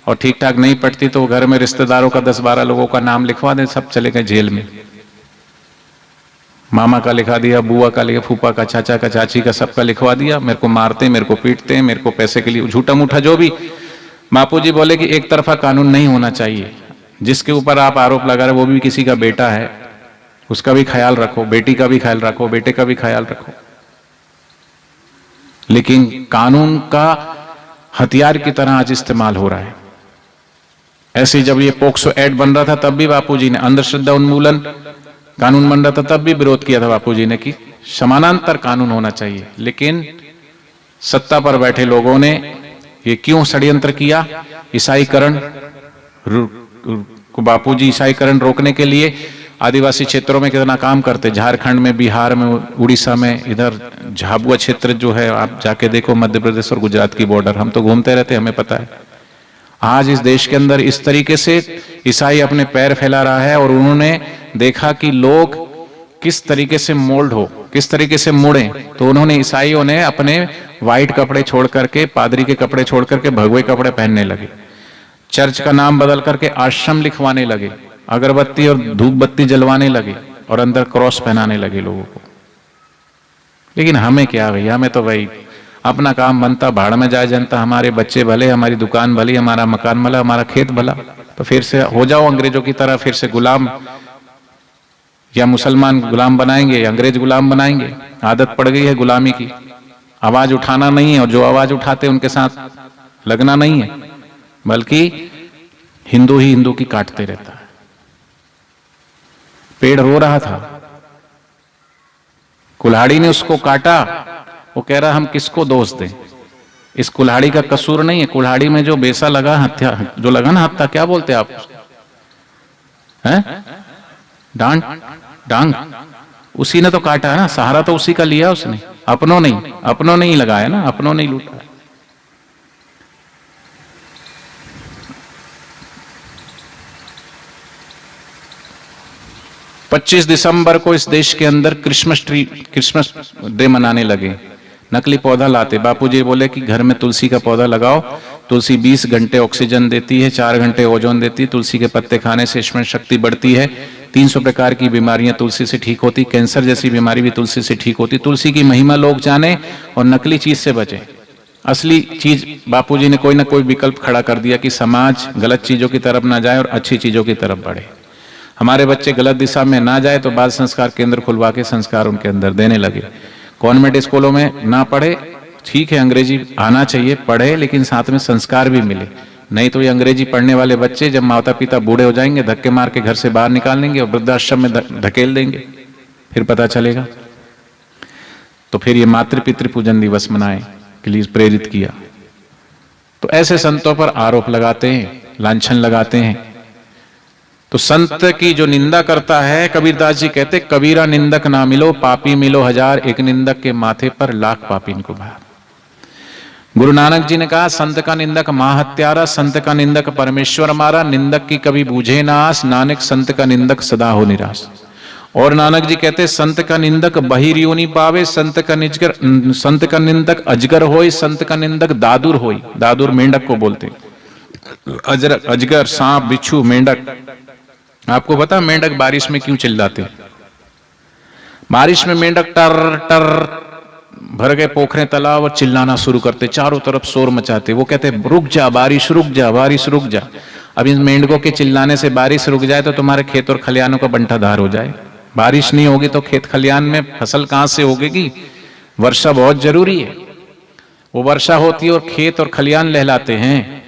Speaker 1: और ठीक ठाक नहीं पड़ती तो घर में रिश्तेदारों का 10-12 लोगों का नाम लिखवा दें, सब चले गए जेल में। मामा का लिखा दिया, बुआ का लिखा, फूफा का, चाचा का, चाची का, सबका लिखवा दिया। मेरे को मारते, मेरे को पीटते हैं, मेरे को पैसे के लिए झूठा मूठा जो भी। बापूजी बोले कि एक तरफा कानून नहीं होना चाहिए। जिसके ऊपर आप आरोप लगा रहे वो भी किसी का बेटा है, उसका भी ख्याल रखो, बेटी का भी ख्याल रखो, बेटे का भी ख्याल रखो। लेकिन कानून का हथियार की तरह आज इस्तेमाल हो रहा है। ऐसे जब ये पोक्सो एक्ट बन रहा था तब भी बापूजी ने, अंधश्रद्धा उन्मूलन कानून बन रहा था तब भी विरोध किया था बापूजी ने कि समानांतर कानून होना चाहिए। लेकिन सत्ता पर बैठे लोगों ने ये क्यों षड्यंत्र किया? ईसाईकरण को, बापूजी ईसाईकरण रोकने के लिए आदिवासी क्षेत्रों में कितना काम करते, झारखंड में, बिहार में, उड़ीसा में, इधर झाबुआ क्षेत्र जो है, आप जाके देखो, मध्य प्रदेश और गुजरात की बॉर्डर, हम तो घूमते रहते, हमें पता है। आज इस देश के अंदर इस तरीके से ईसाई अपने पैर फैला रहा है और उन्होंने देखा कि लोग किस तरीके से मोल्ड हो, किस तरीके से मुड़े, तो उन्होंने, ईसाइयों ने अपने व्हाइट कपड़े छोड़ करके, पादरी के कपड़े छोड़ करके भगवे कपड़े पहनने लगे, चर्च का नाम बदल करके आश्रम लिखवाने लगे, अगरबत्ती और धूप बत्ती जलवाने लगे और अंदर क्रॉस पहनाने लगे लोगों को। लेकिन हमें क्या भैया, हमें तो भाई अपना काम बनता, भाड़ में जाए जनता, हमारे बच्चे भले, हमारी दुकान भली, हमारा मकान भला, हमारा खेत भला, तो फिर से हो जाओ अंग्रेजों की तरह, फिर से गुलाम, या मुसलमान गुलाम बनाएंगे या अंग्रेज गुलाम बनाएंगे। आदत पड़ गई है गुलामी की, आवाज उठाना नहीं है, और जो आवाज उठाते उनके साथ लगना नहीं है, बल्कि हिंदू ही हिंदू की काटते रहता है। पेड़ रो रहा था, कुल्हाड़ी ने उसको काटा, वो कह रहा हम किसको दोष दें, इस कुल्हाड़ी का कसूर नहीं है, कुल्हाड़ी में जो बेसा लगा, हत्या जो लगा ना, हत्या क्या बोलते आप हैं, डांट, डांग, उसी ने तो काटा है ना, सहारा तो उसी का लिया उसने, अपनों नहीं लगाया ना, अपनों नहीं लूटा। पच्चीस दिसंबर को इस देश के अंदर क्रिसमस डे मनाने लगे, नकली पौधा लाते। बापूजी बोले कि घर में तुलसी का पौधा लगाओ, तुलसी 20 घंटे ऑक्सीजन देती है, 4 घंटे ओजोन देती है, तुलसी के पत्ते खाने से स्मरण शक्ति बढ़ती है, 300 प्रकार की बीमारियां तुलसी से ठीक होती, कैंसर जैसी बीमारी भी तुलसी से ठीक होती। तुलसी की महिमा लोग जाने और नकली चीज से बचे। असली चीज बापूजी ने कोई ना कोई विकल्प खड़ा कर दिया कि समाज गलत चीजों की तरफ ना जाए और अच्छी चीजों की तरफ बढ़े, हमारे बच्चे गलत दिशा में ना जाए, तो बाल संस्कार केंद्र खुलवा के संस्कार उनके अंदर देने लगे। कॉन्वेंट स्कूलों में ना पढ़े, ठीक है, अंग्रेजी आना चाहिए, पढ़े, लेकिन साथ में संस्कार भी मिले। नहीं तो ये अंग्रेजी पढ़ने वाले बच्चे जब माता पिता बूढ़े हो जाएंगे, धक्के मार के घर से बाहर निकाल देंगे और वृद्धाश्रम में धकेल देंगे, फिर पता चलेगा। तो फिर ये मातृ पितृ पूजन दिवस मनाए के लिए प्रेरित किया। तो ऐसे संतों पर आरोप लगाते हैं, लांछन लगाते हैं। तो संत की जो निंदा करता है, कबीरदास जी कहते, कबीरा निंदक ना मिलो, पापी मिलो हजार, एक निंदक के माथे पर लाख पापीन को भार। गुरु नानक जी ने कहा, संत का निंदक महाहत्यारा, संत का निंदक परमेश्वर मारा, निंदक की कभी बूझे ना आस, नानक संत का निंदक सदा हो निराश। और नानक जी कहते, संत का निंदक बहिर योनि पावे, संत का निंदक अजगर होय, संत का निंदक दादुर होय। दादुर मेंढक को बोलते, अजगर, सांप, बिच्छू, मेंढक। आपको पता मेंढक बारिश में क्यों चिल्लाते? बारिश में मेंढक टर टर भर गए पोखरे तालाब और चिल्लाना शुरू करते, चारों तरफ शोर मचाते। वो कहते रुक जा बारिश, रुक जा बारिश, रुक जा। अब इन मेंढकों के चिल्लाने से बारिश रुक जाए तो तुम्हारे खेत और खलियानों का बंटाधार हो जाए। बारिश नहीं होगी तो खेत खलियान में फसल कहां से होगी? वर्षा बहुत जरूरी है। वो वर्षा होती है और खेत और खलियान लहलाते हैं।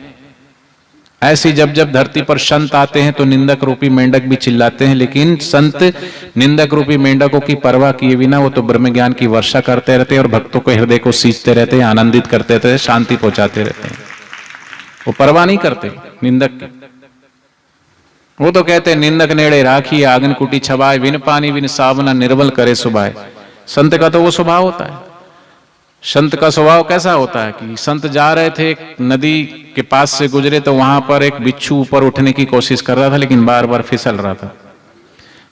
Speaker 1: ऐसी जब जब धरती पर संत आते हैं तो निंदक रूपी मेंढक भी चिल्लाते हैं, लेकिन संत निंदक रूपी मेंढकों की परवाह किए बिना वो तो ब्रह्म ज्ञान की वर्षा करते रहते हैं और भक्तों को हृदय को सींचते रहते हैं, आनंदित करते रहते हैं, शांति पहुंचाते रहते हैं। वो परवाह नहीं करते निंदक की। वो तो कहते हैं निंदक नेड़े राखी, आंगन कुटी छबाए, बिन पानी बिन सावना, निर्बल करे सुबाए। संत का तो वो स्वभाव होता है। संत का स्वभाव कैसा होता है कि संत जा रहे थे, एक नदी के पास से गुजरे तो वहां पर एक बिच्छू ऊपर उठने की कोशिश कर रहा था, लेकिन बार बार फिसल रहा था।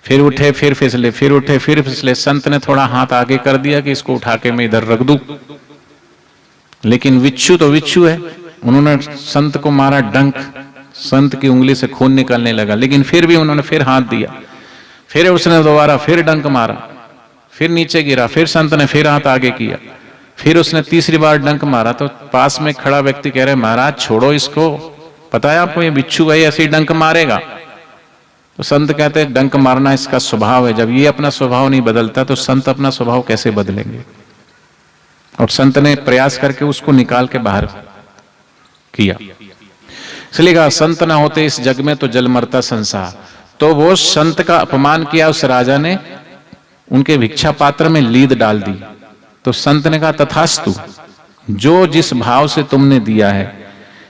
Speaker 1: फिर उठे, फिर फिसले, फिर उठे, फिर फिसले। संत ने थोड़ा हाथ आगे कर दिया कि इसको उठा के मैं इधर रख दूं, लेकिन बिच्छू तो बिच्छू है। उन्होंने संत को मारा डंक, संत की उंगली से खून निकलने लगा, लेकिन फिर भी उन्होंने फिर हाथ दिया। फिर उसने दोबारा फिर डंक मारा, फिर नीचे गिरा, फिर संत ने फिर हाथ आगे किया, फिर उसने तीसरी बार डंक मारा तो पास में खड़ा व्यक्ति कह रहे महाराज छोड़ो इसको, पता है आपको ये बिच्छू है ऐसे ही डंक मारेगा। तो संत कहते हैं डंक मारना इसका स्वभाव है। जब ये अपना स्वभाव नहीं बदलता तो संत अपना स्वभाव कैसे बदलेंगे? और संत ने प्रयास करके उसको निकाल के बाहर किया। इसलिए कहा संत ना होते इस जग में तो जल मरता संसार। तो वो संत का अपमान किया उस राजा ने, उनके भिक्षा पात्र में लीद डाल दी। तो संत ने कहा तथास्तु, जो जिस भाव से तुमने दिया है,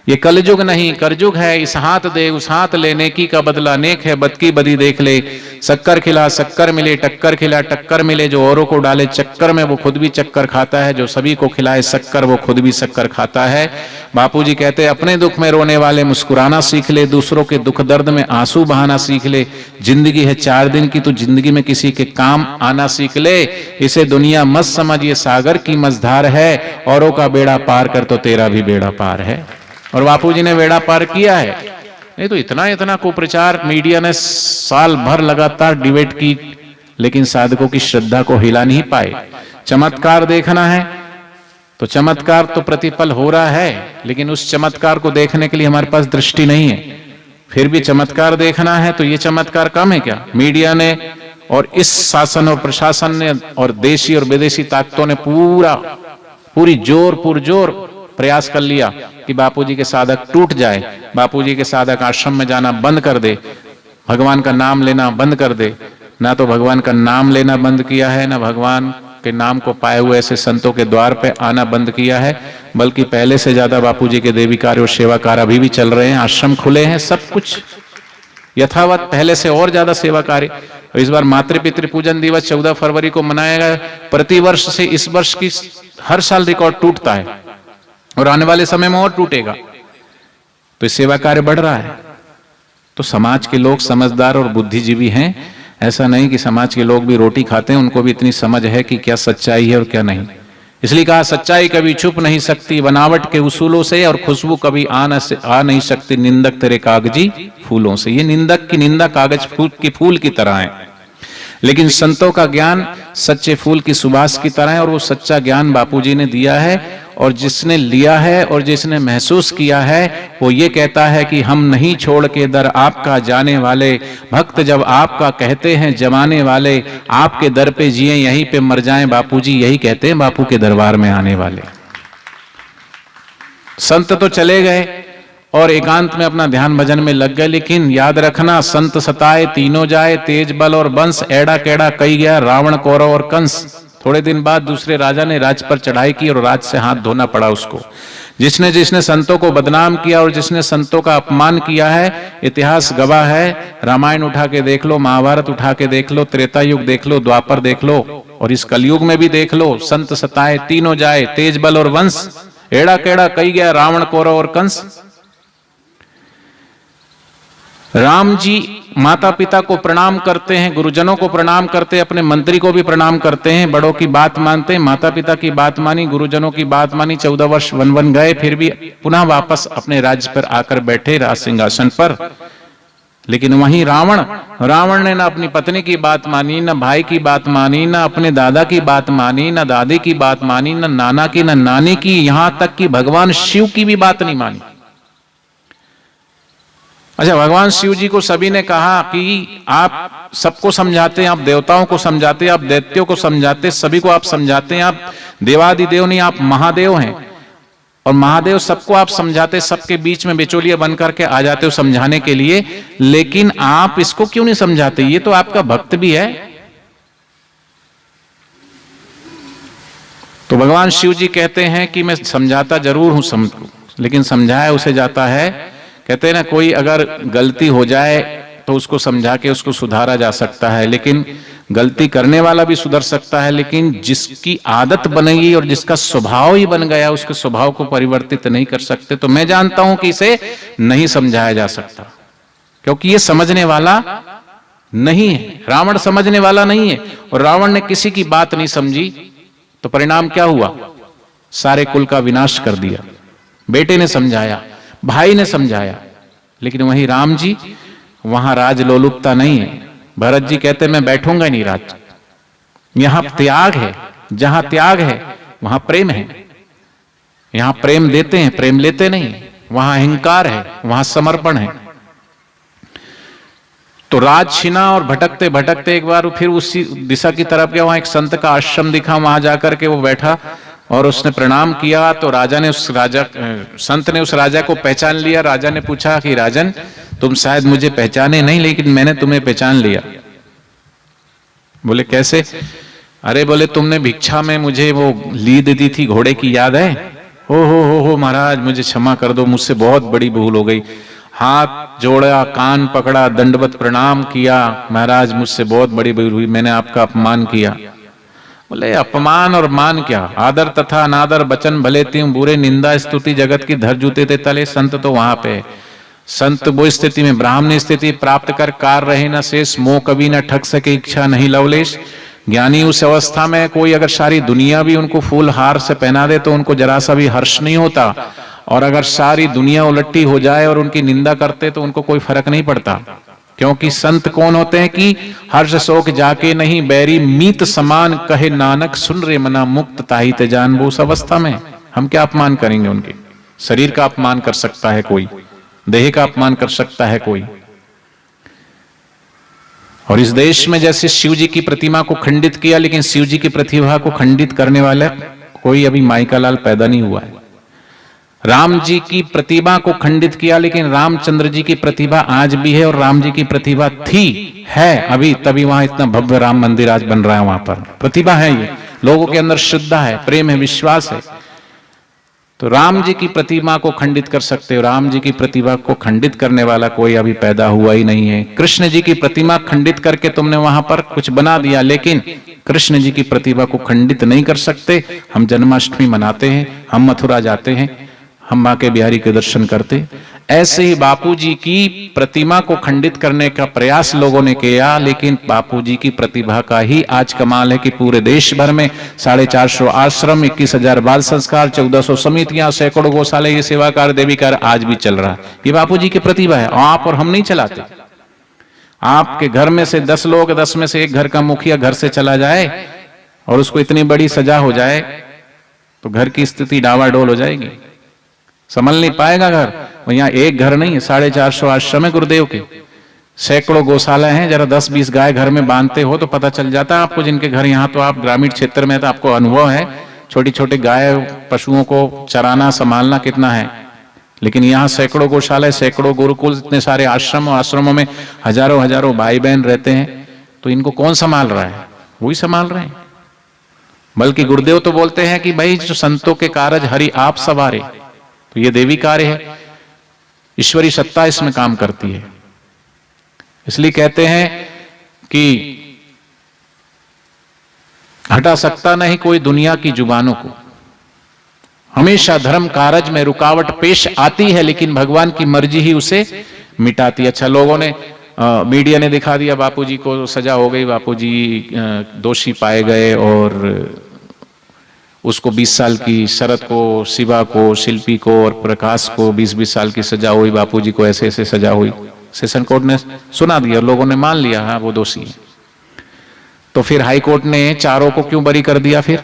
Speaker 1: ये कलयुग नहीं करजुग है। इस हाथ दे उस हाथ ले, नेकी का बदला अनेक है, बद की बदी देख ले। शक्कर खिला शक्कर मिले, टक्कर खिला टक्कर मिले। जो औरों को डाले चक्कर में वो खुद भी चक्कर खाता है, जो सभी को खिलाए शक्कर वो खुद भी शक्कर खाता है। बापूजी कहते हैं अपने दुख में रोने वाले मुस्कुराना सीख ले, दूसरों के दुख दर्द में आंसू बहाना सीख ले। जिंदगी है 4 दिन की, तो जिंदगी में किसी के काम आना सीख ले। इसे दुनिया मत समझ, ये सागर की मझधार है। औरों का बेड़ा पार कर तो तेरा भी बेड़ा पार है। और बापूजी ने बेड़ा पार किया है। नहीं तो इतना इतना कुप्रचार मीडिया ने साल भर लगातार डिबेट की, लेकिन साधकों की श्रद्धा को हिला नहीं पाए। चमत्कार देखना है तो चमत्कार तो प्रतिपल हो रहा है, लेकिन उस चमत्कार को देखने के लिए हमारे पास दृष्टि नहीं है। फिर भी चमत्कार देखना है तो ये चमत्कार कम है क्या? मीडिया ने और इस शासन और प्रशासन ने और देशी और विदेशी ताकतों ने पूरी जोर पुरजोर प्रयास कर लिया कि बापूजी के साधक टूट जाए, बापूजी के साधक आश्रम में जाना बंद कर दे, भगवान का नाम लेना बंद कर दे। ना तो भगवान का नाम लेना बंद किया है, ना भगवान के नाम को पाए हुए ऐसे संतों के द्वार पे आना बंद किया है, बल्कि पहले से ज्यादा बापूजी के देवी कार्य और सेवा कार्य अभी भी चल रहे हैं। आश्रम खुले हैं, सब कुछ यथावत, पहले से और ज्यादा सेवा कार्य। इस बार मातृ पितृ पूजन दिवस 14 फरवरी को मनाया गया। प्रतिवर्ष से इस वर्ष की हर साल रिकॉर्ड टूटता है और आने वाले समय में और टूटेगा। तो सेवा कार्य बढ़ रहा है। तो समाज के लोग समझदार और बुद्धिजीवी हैं। ऐसा नहीं कि समाज के लोग भी रोटी खाते हैं, उनको भी इतनी समझ है कि क्या सच्चाई है और क्या नहीं। इसलिए कहा सच्चाई कभी छुप नहीं सकती बनावट के उसूलों से, और खुशबू कभी आ नहीं सकती निंदक तेरे कागजी फूलों से। ये निंदक की निंदा कागज फूल की तरह है, लेकिन संतों का ज्ञान सच्चे फूल की सुबास की तरह है। और वो सच्चा ज्ञान बापूजी ने दिया है, और जिसने लिया है और जिसने महसूस किया है वो ये कहता है कि हम नहीं छोड़ के दर आपका जाने वाले, भक्त जब आपका कहते हैं जमाने वाले, आपके दर पे जिए यहीं पे मर जाएं बापूजी, यही कहते हैं बापू के दरबार में आने वाले। संत तो चले गए और एकांत में अपना ध्यान भजन में लग गए, लेकिन याद रखना संत सताए तीनों जाए, तेज बल और बंस, एड़ा केड़ा कई गया रावण कौरव और कंस। थोड़े दिन बाद दूसरे राजा ने राज पर चढ़ाई की और राज से हाथ धोना पड़ा उसको। जिसने जिसने संतों को बदनाम किया और जिसने संतों का अपमान किया है, इतिहास गवाह है। रामायण उठा के देख लो, महाभारत उठा के देख लो, त्रेता युग देख लो, द्वापर देख लो, और इस कलयुग में भी देख लो। संत सताए तीनों जाए, तेज बल और वंश, एड़ा केड़ा कई गया रावण कौरव और कंस। राम जी माता पिता को प्रणाम करते हैं, गुरुजनों को प्रणाम करते हैं, अपने मंत्री को भी प्रणाम करते हैं, बड़ों की बात मानते हैं। माता पिता की बात मानी, गुरुजनों की बात मानी, 14 वर्ष वन गए, फिर भी पुनः वापस अपने राज्य पर आकर बैठे राज सिंहासन पर। लेकिन वहीं रावण ने ना अपनी पत्नी की बात मानी, ना भाई की बात मानी, ना अपने दादा की बात मानी, ना दादी की बात मानी, ना नाना की, ना नानी की, यहां तक कि भगवान शिव की भी बात नहीं मानी। अच्छा, भगवान शिव जी को सभी ने कहा कि आप सबको समझाते हैं, आप देवताओं को समझाते हैं, आप दैत्यों को समझाते हैं, सभी को आप समझाते हैं, आप देवादिदेव नहीं, आप महादेव हैं। और महादेव सबको आप समझाते, सबके बीच में बिचौलिया बन करके आ जाते हो समझाने के लिए, लेकिन आप इसको क्यों नहीं समझाते? ये तो आपका भक्त भी है। तो भगवान शिव जी कहते हैं कि मैं समझाता जरूर हूं, लेकिन समझाया उसे जाता है। कहते हैं ना, कोई अगर गलती हो जाए तो उसको समझा के उसको सुधारा जा सकता है, लेकिन गलती करने वाला भी सुधर सकता है, लेकिन जिसकी आदत बनेगी और जिसका स्वभाव ही बन गया, उसके स्वभाव को परिवर्तित नहीं कर सकते। तो मैं जानता हूं कि इसे नहीं समझाया जा सकता, क्योंकि ये समझने वाला नहीं है। रावण समझने वाला नहीं है, और रावण ने किसी की बात नहीं समझी, तो परिणाम क्या हुआ? सारे कुल का विनाश कर दिया। बेटे ने समझाया, भाई ने समझाया, लेकिन वहीं राम जी, वहां राजलोलुपता नहीं है। भरत जी कहते मैं बैठूंगा नहीं राज, यहां त्याग है, जहां त्याग है वहां प्रेम है। यहां प्रेम देते हैं, प्रेम लेते नहीं, वहां अहंकार है, वहां समर्पण है। तो राज छिना और भटकते भटकते एक बार फिर उसी दिशा की तरफ गया। वहां एक संत का आश्रम दिखा, वहां जाकर के वो बैठा और उसने प्रणाम किया। तो संत ने उस राजा को पहचान लिया। राजा ने पूछा कि राजन, तुम शायद मुझे पहचाने नहीं, लेकिन मैंने तुम्हें पहचान लिया। बोले कैसे? अरे बोले, तुमने भिक्षा में मुझे वो लीद दी थी घोड़े की, याद है? हो महाराज, मुझे क्षमा कर दो, मुझसे बहुत बड़ी भूल हो गई। हाथ जोड़ा, कान पकड़ा, दंडवत प्रणाम किया। महाराज, मुझसे बहुत बड़ी भूल हुई, मैंने आपका अपमान किया। बोले अपमान और मान क्या, आदर तथा अनादर बचन भले त्यों बुरे, निंदा स्तुति जगत की धर जूते ते तले। संत तो वहां पे, संत वो स्थिति में ब्राह्मण स्थिति प्राप्त कर कार रहे न शेष, मोह कभी न ठग सके इच्छा नहीं लवलेश। ज्ञानी उस अवस्था में कोई अगर सारी दुनिया भी उनको फूल हार से पहना दे तो उनको जरा सा भी हर्ष नहीं होता, और अगर सारी दुनिया उलट्टी हो जाए और उनकी निंदा करते तो उनको कोई फर्क नहीं पड़ता। क्योंकि संत कौन होते हैं कि हर्ष शोक जाके नहीं, बैरी मीत समान कहे नानक, सुन रे मना मुक्त ताही ते जान। वो उस अवस्था में हम क्या अपमान करेंगे उनके? शरीर का अपमान कर सकता है कोई, देह का अपमान कर सकता है कोई। और इस देश में जैसे शिव जी की प्रतिमा को खंडित किया, लेकिन शिव जी की प्रतिभा को खंडित करने वाला कोई अभी माइका लाल पैदा नहीं हुआ है। राम जी की प्रतिभा को खंडित किया, लेकिन रामचंद्र जी की प्रतिभा आज भी है, और राम जी की प्रतिभा थी, है अभी, तभी वहां इतना भव्य राम मंदिर आज बन रहा है। वहां पर प्रतिभा है, ये लोगों के अंदर श्रद्धा है, प्रेम है, विश्वास है। तो राम जी की प्रतिमा को खंडित कर सकते हो, राम जी की प्रतिभा को खंडित करने वाला कोई अभी पैदा हुआ ही नहीं है। कृष्ण जी की प्रतिमा खंडित करके तुमने वहां पर कुछ बना दिया, लेकिन कृष्ण जी की प्रतिभा को खंडित नहीं कर सकते। हम जन्माष्टमी मनाते हैं, हम मथुरा जाते हैं, हम मां के बिहारी के दर्शन करते। ऐसे ही बापूजी की प्रतिमा को खंडित करने का प्रयास लोगों ने किया, लेकिन बापूजी की प्रतिभा का ही आज कमाल है कि पूरे देश भर में 450 आश्रम, 21,000 बाल संस्कार, 1400 समितियां, सैकड़ों गौशाले, ये सेवा कार्य, देवी कार्य आज भी चल रहा है। ये बापूजी की प्रतिभा है, आप और हम नहीं चलाते। आपके घर में से 10 लोग, 10 में से एक घर का मुखिया घर से चला जाए और उसको इतनी बड़ी सजा हो जाए तो घर की स्थिति डावाडोल हो जाएगी, संभल नहीं पाएगा घर। यहाँ एक घर नहीं है, 450 आश्रम है गुरुदेव के, सैकड़ों गौशाला हैं। जरा 10-20 गाय घर में बांधते हो तो पता चल जाता है आपको, जिनके घर यहाँ तो आप ग्रामीण क्षेत्र में तो आपको अनुभव है, छोटी छोटी गाय पशुओं को चराना संभालना कितना है। लेकिन यहाँ सैकड़ों गौशाला, सैकड़ों गुरुकुल, इतने सारे आश्रम, आश्रमों में हजारों हजारों भाई बहन रहते हैं, तो इनको कौन संभाल रहा है? वही संभाल रहे हैं। बल्कि गुरुदेव तो बोलते हैं कि भाई जो संतों के कारज हरि आप सवारे, तो ये देवी कार्य है, ईश्वरी सत्ता इसमें काम करती है। इसलिए कहते हैं कि हटा सकता नहीं कोई दुनिया की जुबानों को, हमेशा धर्म कारज में रुकावट पेश आती है, लेकिन भगवान की मर्जी ही उसे मिटाती है। अच्छा, लोगों ने मीडिया ने दिखा दिया बापूजी को सजा हो गई, बापूजी दोषी पाए गए, और उसको 20 साल की, शरद को, शिवा को, शिल्पी को और प्रकाश को 20-20 साल की सजा हुई, बापूजी को ऐसे ऐसे सजा हुई। सेशन कोर्ट ने सुना दिया, लोगों ने मान लिया हाँ वो दोषी है। तो फिर हाई कोर्ट ने चारों को क्यों बरी कर दिया? फिर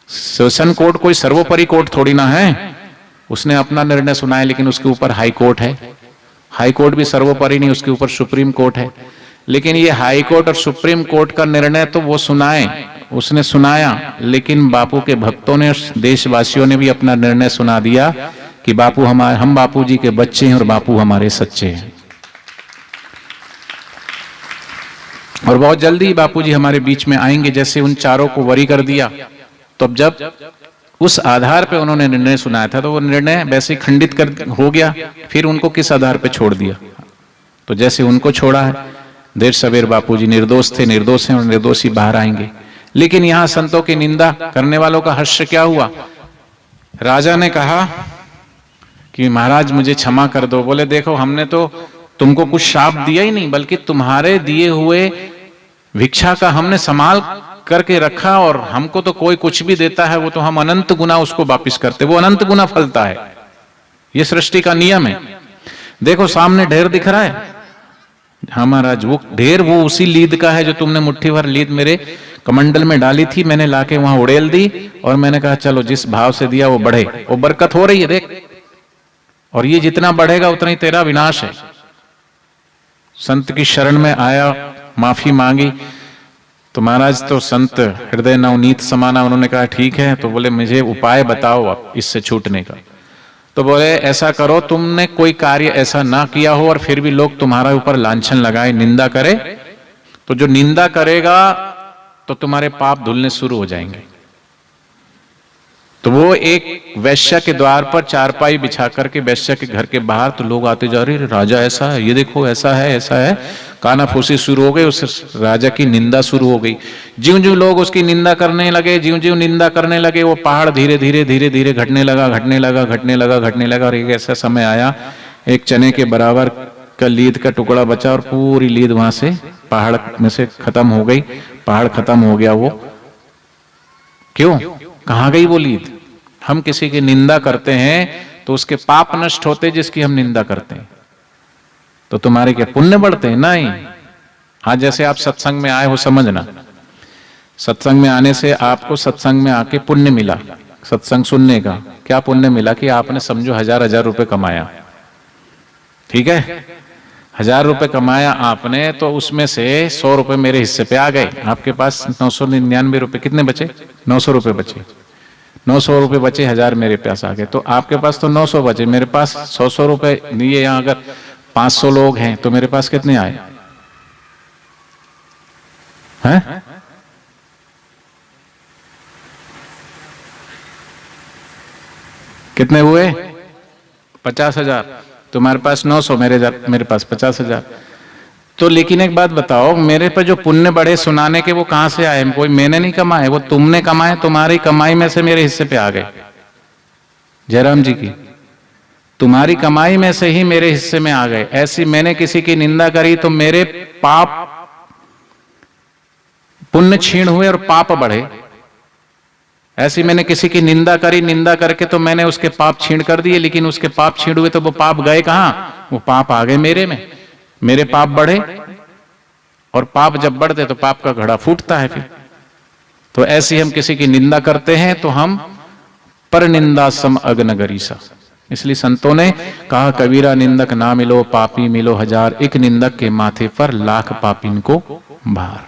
Speaker 1: सेशन कोर्ट कोई सर्वोपरि कोर्ट थोड़ी ना है, उसने अपना निर्णय सुनाया, लेकिन उसके ऊपर हाई कोर्ट है। हाई कोर्ट भी सर्वोपरि नहीं, उसके ऊपर सुप्रीम कोर्ट है। लेकिन ये हाई कोर्ट और सुप्रीम कोर्ट का निर्णय तो वो सुनाए, उसने सुनाया, लेकिन बापू के भक्तों ने, देशवासियों ने भी अपना निर्णय सुना दिया कि बापू हमारे, हम बापू जी के बच्चे हैं और बापू हमारे सच्चे हैं। और बहुत जल्दी बापू जी हमारे बीच में आएंगे। जैसे उन चारों को वरी कर दिया, तो जब उस आधार पे उन्होंने निर्णय सुनाया था, तो वो निर्णय वैसे खंडित कर हो गया। फिर उनको किस आधार पे छोड़ दिया? तो जैसे उनको छोड़ा है, देर सवेर बापू जी निर्दोष थे, निर्दोष हैं और निर्दोषी बाहर आएंगे। लेकिन यहां संतों की निंदा करने वालों का हर्ष क्या हुआ? राजा ने कहा कि महाराज मुझे क्षमा कर दो। बोले देखो, हमने तो तुमको कुछ श्राप दिया ही नहीं, बल्कि तुम्हारे दिए हुए भिक्षा का हमने संभाल करके रखा, और हमको तो कोई कुछ भी देता है वो तो हम अनंत गुना उसको वापिस करते, वो अनंत गुना फलता है। ये सृष्टि का नियम है। देखो सामने ढेर दिख रहा है, हाँ महाराज वो ढेर वो उसी लीद का है जो तुमने मुट्ठी भर लीद मेरे कमंडल में डाली थी, मैंने लाके वहां उड़ेल दी, और मैंने कहा चलो जिस भाव से दिया वो बढ़े, वो बरकत हो रही है देख, और ये जितना बढ़ेगा उतना ही तेरा विनाश है। संत की शरण में आया, माफी मांगी, तो महाराज तो संत हृदय नवनीत समाना, उन्होंने कहा ठीक है। तो बोले मुझे उपाय बताओ अब इससे छूटने का। तो बोले ऐसा करो, तुमने कोई कार्य ऐसा ना किया हो और फिर भी लोग तुम्हारा ऊपर लांछन लगाए, निंदा करे, तो जो निंदा करेगा तो तुम्हारे पाप धुलने शुरू हो जाएंगे। तो वो एक वैश्य के द्वार पर चारपाई बिछा करके वैश्य के घर के बाहर, तो लोग आते जा रहे, राजा ऐसा है, ये देखो ऐसा है ऐसा है, कानाफूसी शुरू हो गई, उस राजा की निंदा शुरू हो गई। ज्यों ज्यों लोग उसकी निंदा करने लगे, ज्यों ज्यों निंदा करने लगे, वो पहाड़ धीरे धीरे धीरे धीरे घटने लगा, घटने लगा, घटने लगा, घटने लगा। और एक ऐसा समय आया, एक चने के बराबर का लीद का टुकड़ा बचा और पूरी लीद वहां से पहाड़ में से खत्म हो गई। पहाड़ खत्म हो गया। वो क्यों, कहां गई वो लीद? हम किसी की निंदा करते हैं तो उसके पाप नष्ट होते जिसकी हम निंदा करते हैं, तो तुम्हारे क्या पुण्य बढ़ते हैं? नहीं। हाँ, जैसे आप सत्संग में आए हो, समझना, सत्संग में आने से आपको सत्संग में आके पुण्य मिला, सत्संग सुनने का। क्या पुण्य मिला कि आपने समझो 1000 रुपए कमाया, ठीक है, 1000 रुपए कमाया आपने, तो उसमें से 100 रुपए मेरे हिस्से पे आ गए। आपके पास 999 रुपए, कितने बचे? 900 रुपए बचे। 900 रुपए बचे, 1000 मेरे पास आ गए। तो आपके पास तो 900 बचे, मेरे पास 100 रुपए दिए। यहाँ अगर 500 लोग हैं तो मेरे पास कितने आए हैं? कितने हुए? 50,000। तुम्हारे पास 900, मेरे पास 50,000। तो लेकिन एक बात बताओ, मेरे पर जो पुण्य बढ़े सुनाने के, वो कहां से आए? कोई मैंने नहीं कमाए, वो तुमने कमाए, तुम्हारी कमाई में से मेरे हिस्से पे आ गए। जयराम जी की तुम्हारी कमाई में से ही मेरे हिस्से में आ गए। ऐसी मैंने किसी की निंदा करी तो मेरे पाप, पुण्य क्षीण हुए और पाप बढ़े। ऐसी मैंने किसी की निंदा करी, निंदा करके तो मैंने उसके पाप छीण कर दिए, लेकिन उसके पाप छीण हुए तो वो पाप गए कहां? वो पाप आ गए मेरे में, मेरे पाप बढ़े। और पाप जब बढ़ते तो पाप का घड़ा फूटता है फिर। तो ऐसी हम किसी की निंदा करते हैं तो हम पर निंदा सम अग्नगरीसा। इसलिए संतों ने कहा, कबीरा निंदक ना मिलो, पापी मिलो 1000, एक निंदक के माथे पर लाख पापीन को भार।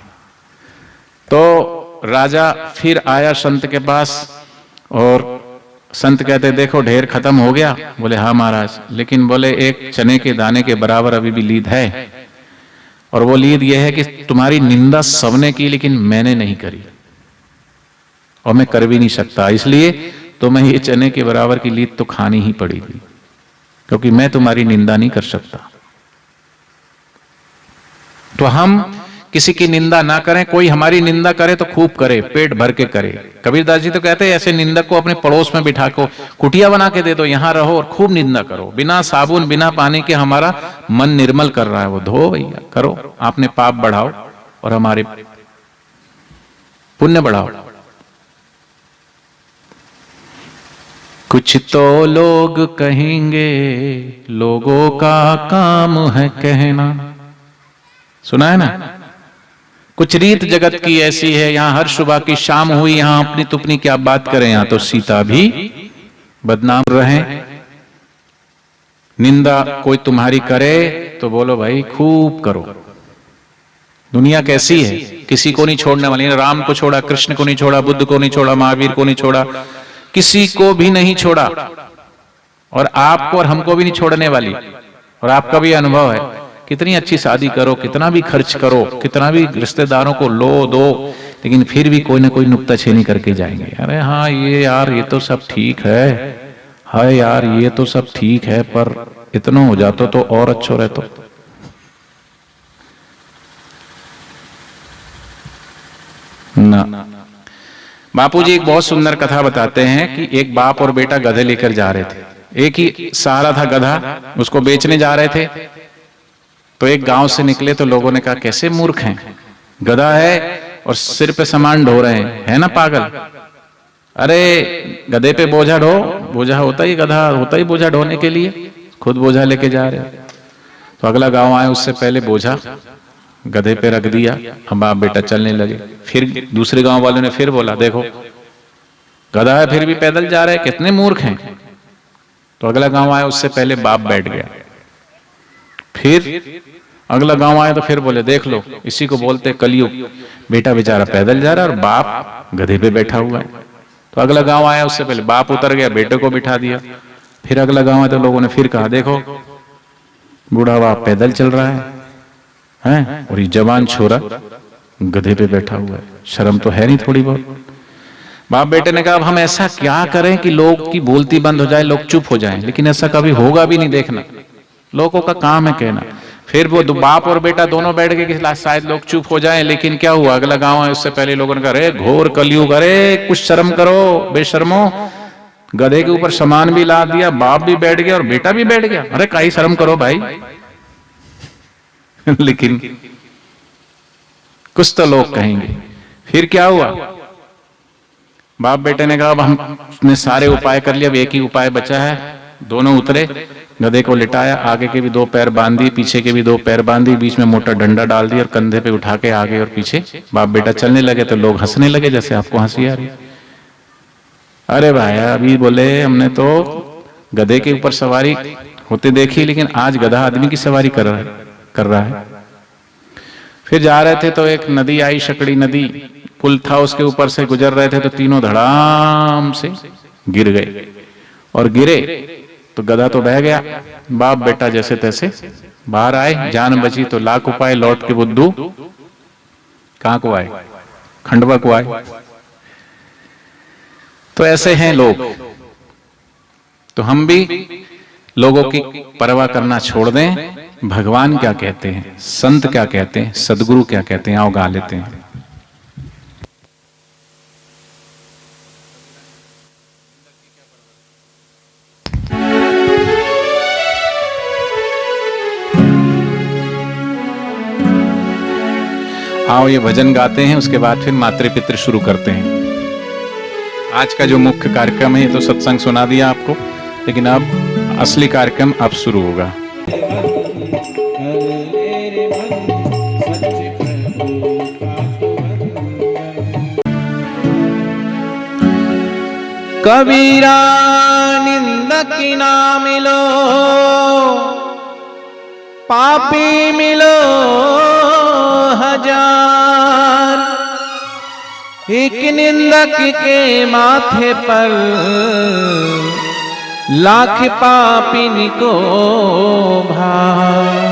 Speaker 1: तो राजा फिर आया संत के पास और संत कहते, देखो ढेर खत्म हो गया। बोले हाँ महाराज, लेकिन बोले एक चने के दाने के बराबर अभी भी लीद है, और वो लीद ये है कि तुम्हारी निंदा सबने की लेकिन मैंने नहीं करी, और मैं कर भी नहीं सकता, इसलिए तुम्हें ये चने के बराबर की लीद तो खानी ही पड़ेगी, क्योंकि मैं तुम्हारी निंदा नहीं कर सकता। तो हम किसी की निंदा ना करें। कोई हमारी निंदा करे तो खूब करे, पेट भर के करे। कबीरदास जी तो कहते हैं, ऐसे निंदक को अपने पड़ोस में बिठा को कुटिया बना के दे दो, यहां रहो और खूब निंदा करो। बिना साबुन बिना पानी के हमारा मन निर्मल कर रहा है, वो धो भैया, करो, आपने पाप बढ़ाओ और हमारे पुण्य बढ़ाओ। कुछ तो लोग कहेंगे, लोगों का काम है कहना, सुना है ना? कुछ रीत जगत की ऐसी है, यहां हर सुबह की शाम हुई, यहां अपनी तुपनी क्या बात करें, यहां तो सीता भी बदनाम रहे। निंदा कोई तुम्हारी करे तो बोलो भाई खूब करो। दुनिया कैसी है, किसी को नहीं छोड़ने वाली। राम को छोड़ा, कृष्ण को नहीं छोड़ा, बुद्ध को नहीं छोड़ा, महावीर को नहीं छोड़ा, किसी को भी नहीं छोड़ा, और आपको और हमको भी नहीं छोड़ने वाली। और आपका भी अनुभव है, कितनी अच्छी शादी करो, कितना भी खर्च करो, कितना भी रिश्तेदारों को लो दो, लेकिन फिर भी कोई ना कोई नुक्ताचीनी करके जाएंगे। अरे हाँ ये यार, ये तो सब ठीक है, हाँ यार ये तो सब ठीक है, पर इतना हो जाता तो और अच्छा रहता। ना, बापूजी एक बहुत सुंदर कथा बताते हैं कि एक बाप और बेटा गधे लेकर जा रहे थे। एक ही सहारा था गधा, उसको बेचने जा रहे थे। तो एक गांव से निकले तो लोगों ने कहा, कैसे मूर्ख हैं, गधा है और सिर पे सामान ढो रहे हैं, है ना पागल। अरे गधे पे बोझा ढो, बोझा होता ही, गधा होता ही बोझा ढोने के लिए, खुद बोझा लेके जा रहे। तो अगला गांव आए, उससे पहले बोझा गधे पे रख दिया, अब बाप बेटा चलने लगे। फिर दूसरे गांव वालों ने फिर बोला, देखो गधा है फिर भी पैदल जा रहे, कितने मूर्ख हैं। तो अगला गांव आया, उससे पहले बाप बैठ गया। फिर अगला गांव आया तो फिर बोले देख लो, इसी को बोलते कलयुग। बेटा बेचारा पैदल जा रहा है और बाप गधे पे बैठा हुआ है। तो अगला गांव आया, उससे पहले बाप उतर गया, बेटे को बिठा दिया। फिर अगला गांव आया तो लोगों ने फिर कहा देखो बूढ़ा बाप पैदल चल रहा है और ये जवान छोरा गधे पे बैठा हुआ है, शर्म तो है नहीं थोड़ी बहुत। बाप बेटे ने कहा अब हम ऐसा क्या करें कि लोग की बोलती बंद हो जाए, लोग चुप हो जाएं, लेकिन ऐसा कभी होगा भी नहीं, देखना लोगों का काम है कहना। फिर वो बाप और बेटा दोनों बैठ गए कि शायद लोग चुप हो जाएं, लेकिन क्या हुआ, अगला गांव है उससे पहले लोगों ने कहा अरे घोर कलयुग, अरे कुछ शर्म करो बेशर्मो, गधे के ऊपर सामान भी ला दिया, बाप भी बैठ गया और बेटा भी बैठ गया, अरे काई शर्म करो भाई। लेकिन कुछ तो लोग कहेंगे। फिर क्या हुआ, बाप बेटे ने कहा अब हमने सारे उपाय कर लिया, अब एक ही उपाय बचा है। दोनों उतरे, गधे को लिटाया, आगे के भी दो पैर बांध दिए, पीछे के भी दो पैर बांध दिए, बीच में मोटा डंडा डाल दिया और कंधे पे उठा के आगे और पीछे बाप बेटा चलने लगे। तो लोग हंसने लगे जैसे आपको हंसी आ रही। अरे भाई अभी बोले हमने तो गधे के ऊपर सवारी होते देखी, लेकिन आज गधा आदमी की सवारी कर रहा है। फिर जा रहे थे तो एक नदी आई, शकड़ी नदी, पुल था, उसके ऊपर से गुजर रहे थे तो तीनों धड़ाम से गिर गए, और गिरे तो गधा तो बह गया। बाप बेटा जैसे तैसे बाहर आए, जान बची तो लाख उपाय, लौट के बुद्धू कहां को आए, खंडवा को आए। तो ऐसे हैं लोग। तो हम भी लोगों की परवाह करना छोड़ दें। भगवान क्या कहते हैं, संत क्या कहते हैं, सदगुरु क्या कहते हैं, आओ गा लेते हैं। आओ ये भजन गाते हैं, उसके बाद फिर मातृ पितृ शुरू करते हैं। आज का जो मुख्य कार्यक्रम है ये तो सत्संग सुना दिया आपको, लेकिन अब असली कार्यक्रम अब शुरू होगा। कबीरा निंदक ना मिलो, पापी मिलो हजार, एक निंदक के माथे पर लाख पापिन को भार।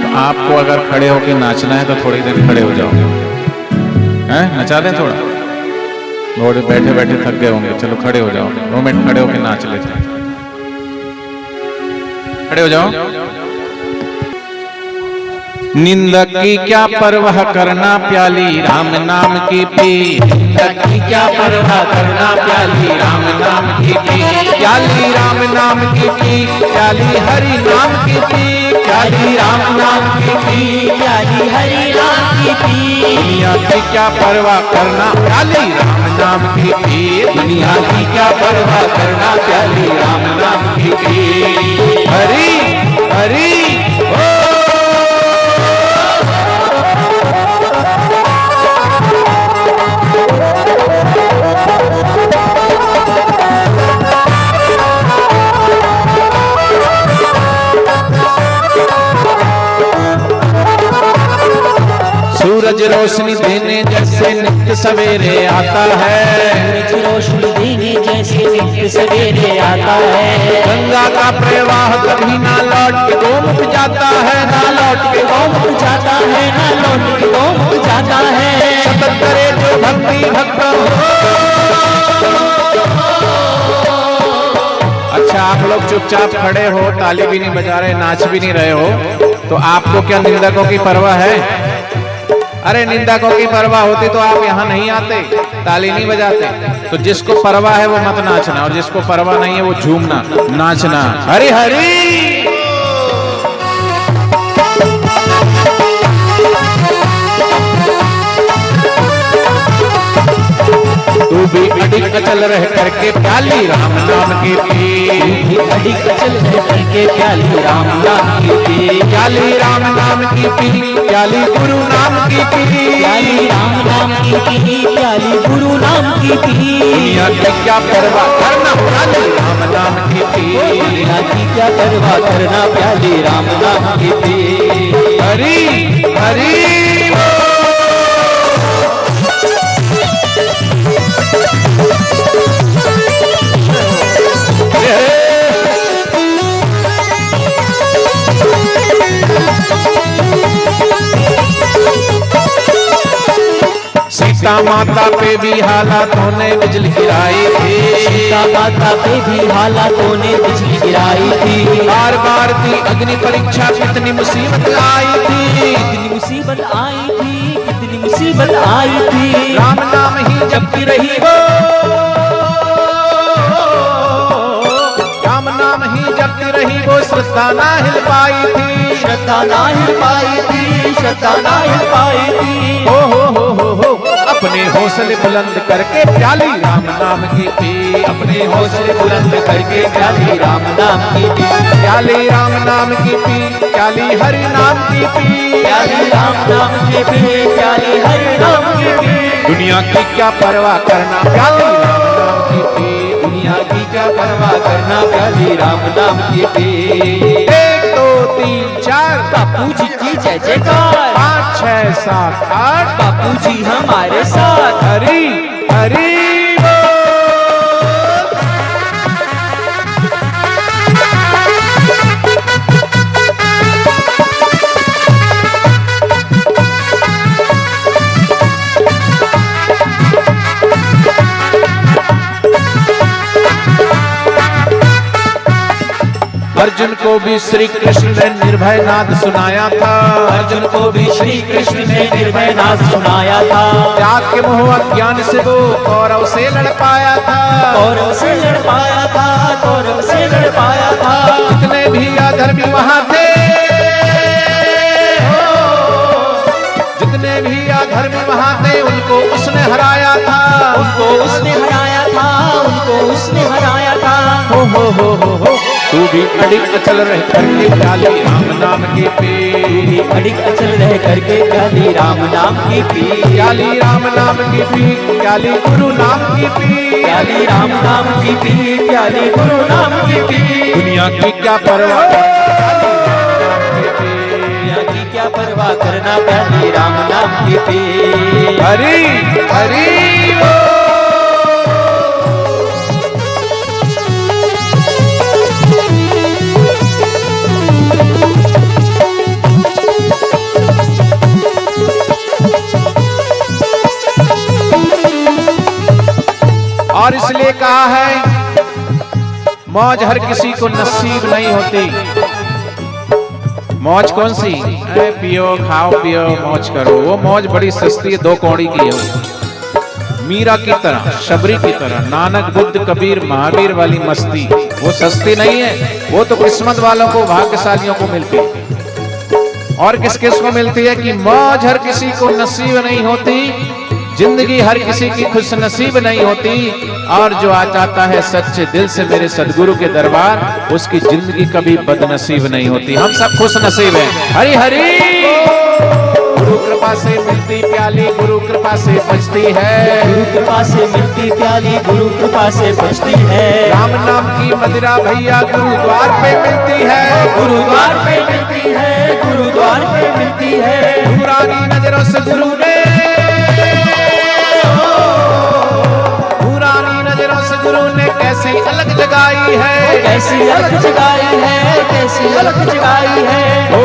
Speaker 1: तो आपको अगर खड़े होकर नाचना है तो थोड़ी देर खड़े हो जाओ, हैं नचा दें थोड़ा, थोड़े बैठे बैठे थक गए होंगे, चलो खड़े हो जाओ, 2 मिनट खड़े होकर नाच लेते हैं। खड़े हो जाओ। निंदक की क्या परवाह करना, प्याली राम नाम की पी। निंदक की क्या परवाह करना, प्याली राम नाम की पी। प्याली राम नाम की पी, प्याली हरि नाम की पी। प्याली राम नाम की पी,
Speaker 2: प्याली हरि नाम की पी।
Speaker 1: दुनिया की क्या परवाह करना, प्याली राम नाम की पी। दुनिया की क्या परवाह करना, प्याली राम नाम की पी। हरि हरि ओ सूरज रोशनी देने जैसे नित्य सवेरे आता है।
Speaker 2: सूरज रोशनी देने जैसे नित्य सवेरे आता है।
Speaker 1: गंगा का प्रवाह कभी ना लौट के गोमुख जाता है, ना लौट के
Speaker 2: गोमुख जाता है, ना लौट के गोमुख जाता है।
Speaker 1: सतत करे जो भक्ति भक्त हो। अच्छा आप लोग चुपचाप खड़े हो, ताली भी नहीं बजा रहे, नाच भी नहीं रहे हो, तो आपको क्या निंदकों की परवाह है? अरे निंदकों की परवाह होती तो आप यहाँ नहीं आते, ताली नहीं बजाते। तो जिसको परवाह है वो मत नाचना, और जिसको परवाह नहीं है वो झूमना नाचना। हरि हरि। तू भी अडिग अचल रह करके प्याली राम नाम की पी,
Speaker 2: अडिग अचल रह करके प्याली राम नाम की पी,
Speaker 1: प्याली राम नाम की पी, प्याली गुरु नाम की पी,
Speaker 2: प्याली राम नाम की पी, प्याली गुरु नाम की पी।
Speaker 1: दुनिया की क्या परवाह करना प्याली राम नाम की पी,
Speaker 2: दुनिया की क्या परवाह करना प्याली राम नाम की पी।
Speaker 1: हरि हरि सीता माता पे भी हालातों ने बिजली गिराई थी,
Speaker 2: सीता माता पे भी हालातों ने बिजली गिराई थी,
Speaker 1: बार बार थी अग्नि परीक्षा कितनी मुसीबत आई थी,
Speaker 2: कितनी मुसीबत आई थी, कितनी मुसीबत आई थी।
Speaker 1: राम नाम ही जपती रही वो, राम नाम ही जपती रही वो, श्रद्धा ना हिल पाई थी,
Speaker 2: श्रद्धा ना हिल पाई थी, श्रद्धा ना हिल पाई थी।
Speaker 1: हो अपने हौसले बुलंद करके प्याली राम नाम की पी,
Speaker 2: अपने हौसले बुलंद करके प्याली राम नाम की पी,
Speaker 1: प्याली राम नाम की पी, प्याली हरि नाम की पी,
Speaker 2: प्याली राम नाम की पी, प्याली हरि नाम की पी।
Speaker 1: दुनिया की क्या परवाह करना प्याली राम नाम की पी,
Speaker 2: दुनिया की क्या परवाह करना प्याली राम नाम की पी।
Speaker 1: 1 2 3 4
Speaker 2: बापू जी की जय जयकार,
Speaker 1: 5 6 7 8
Speaker 2: बापू जी हमारे साथ।
Speaker 1: हरि हरि अर्जुन को भी श्री कृष्ण ने निर्भय नाद सुनाया था,
Speaker 2: अर्जुन को भी श्री कृष्ण ने निर्भय नाद सुनाया था,
Speaker 1: त्याग के मोह अज्ञान से वो कौरव से लड़ पाया था,
Speaker 2: कौरव से लड़ पाया था, कौरव से लड़ पाया था।
Speaker 1: जितने भी अधर्मी वहां थे, जितने भी अधर्मी वहां थे, उनको उसने हराया था,
Speaker 2: उनको उसने हराया था, उनको उसने हराया था।
Speaker 1: हो तू भी अडिग अचल रह करके प्याली राम नाम की पी,
Speaker 2: तू भी अडिग अचल रह करके प्याली राम नाम की पी,
Speaker 1: प्याली राम नाम की पी, प्याली गुरु नाम की पी,
Speaker 2: प्याली राम नाम की पी, प्याली गुरु नाम की पी।
Speaker 1: दुनिया की क्या परवाह
Speaker 2: दुनिया की क्या परवाह करना प्याली राम नाम की पी।
Speaker 1: हरि हरि और इसलिए कहा है मौज हर किसी को नसीब नहीं होती। मौज कौन सी? पियो खाओ पियो मौज करो, वो मौज बड़ी सस्ती है, 2 कौड़ी की है। मीरा की तरह, शबरी की तरह, नानक बुद्ध कबीर महावीर वाली मस्ती वो सस्ती नहीं है, वो तो किस्मत वालों को भाग्यशालियों को मिलती है। और किस किस को मिलती है कि मौज हर किसी को नसीब नहीं होती, जिंदगी हर किसी की खुश नसीब नहीं होती, और जो आ जाता है सच्चे दिल से मेरे सदगुरु के दरबार, उसकी जिंदगी कभी बदनसीब नहीं होती। हम सब खुश नसीब हैं। हरि हरि गुरु कृपा से मिलती प्याली, गुरु कृपा से बचती है,
Speaker 2: गुरु कृपा से मिलती प्याली, गुरु कृपा से बचती है।
Speaker 1: राम नाम की मदिरा भैया गुरुद्वार पे मिलती है,
Speaker 2: गुरुद्वार पे मिलती है, गुरुद्वार पे मिलती है।
Speaker 1: नूरानी नजरों से गुरु ने, नूरानी नजरों से गुरु ने कैसी अलग जगाई है,
Speaker 2: कैसी अलग जगाई है, कैसी अलग जगाई है।
Speaker 1: हो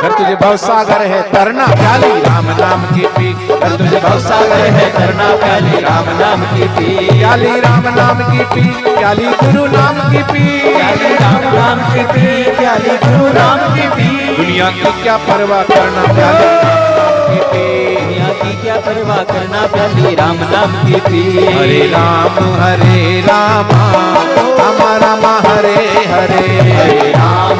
Speaker 1: कर तुझे भवसागर है तरना प्याली राम नाम की पी, कर तुझे भवसागर है
Speaker 2: करना प्याली राम नाम की पी,
Speaker 1: प्याली राम नाम की पी, प्याली गुरु नाम की पी,
Speaker 2: प्याली राम नाम की पी, प्याली गुरु नाम की पी।
Speaker 1: दुनिया की क्या परवाह करना प्याली राम नाम की पी,
Speaker 2: दुनिया की क्या परवाह करना प्याली राम नाम की पी।
Speaker 1: हरे राम राम राम हरे हरे,
Speaker 2: हरे राम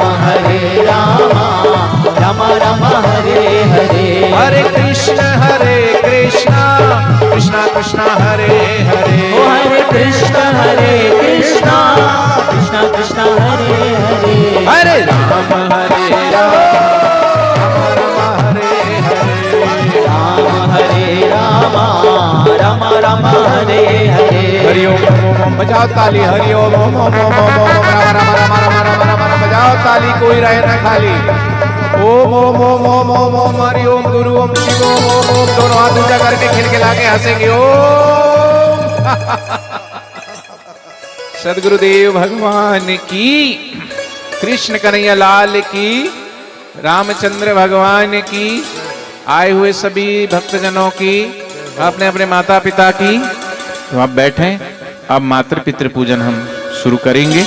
Speaker 2: राम राम हरे हरे।
Speaker 1: हरे कृष्ण कृष्ण कृष्ण कृष्ण हरे
Speaker 2: राम हरे राम राम राम हरे हरे।
Speaker 1: हरि ओम ओम ओम बजाओ ताली, हरि ओम ओम ओम ओम ओम ओम राम राम राम राम राम राम राम बजाओ ताली, कोई रहे ना खाली। ओम ओम ओम ओम ओम ओम हरि ओम गुरु ओम शिव ओम ओम ओम, दोनों हाथ ऊंचा करके खिलखिला के हंसेंगे ओम। सदगुरुदेव भगवान की, कृष्ण कन्हैया लाल की, रामचंद्र भगवान की, आए हुए सभी भक्तजनों की, अपने अपने माता पिता की। तो आप बैठें, अब मातृ पितृ पूजन हम शुरू करेंगे।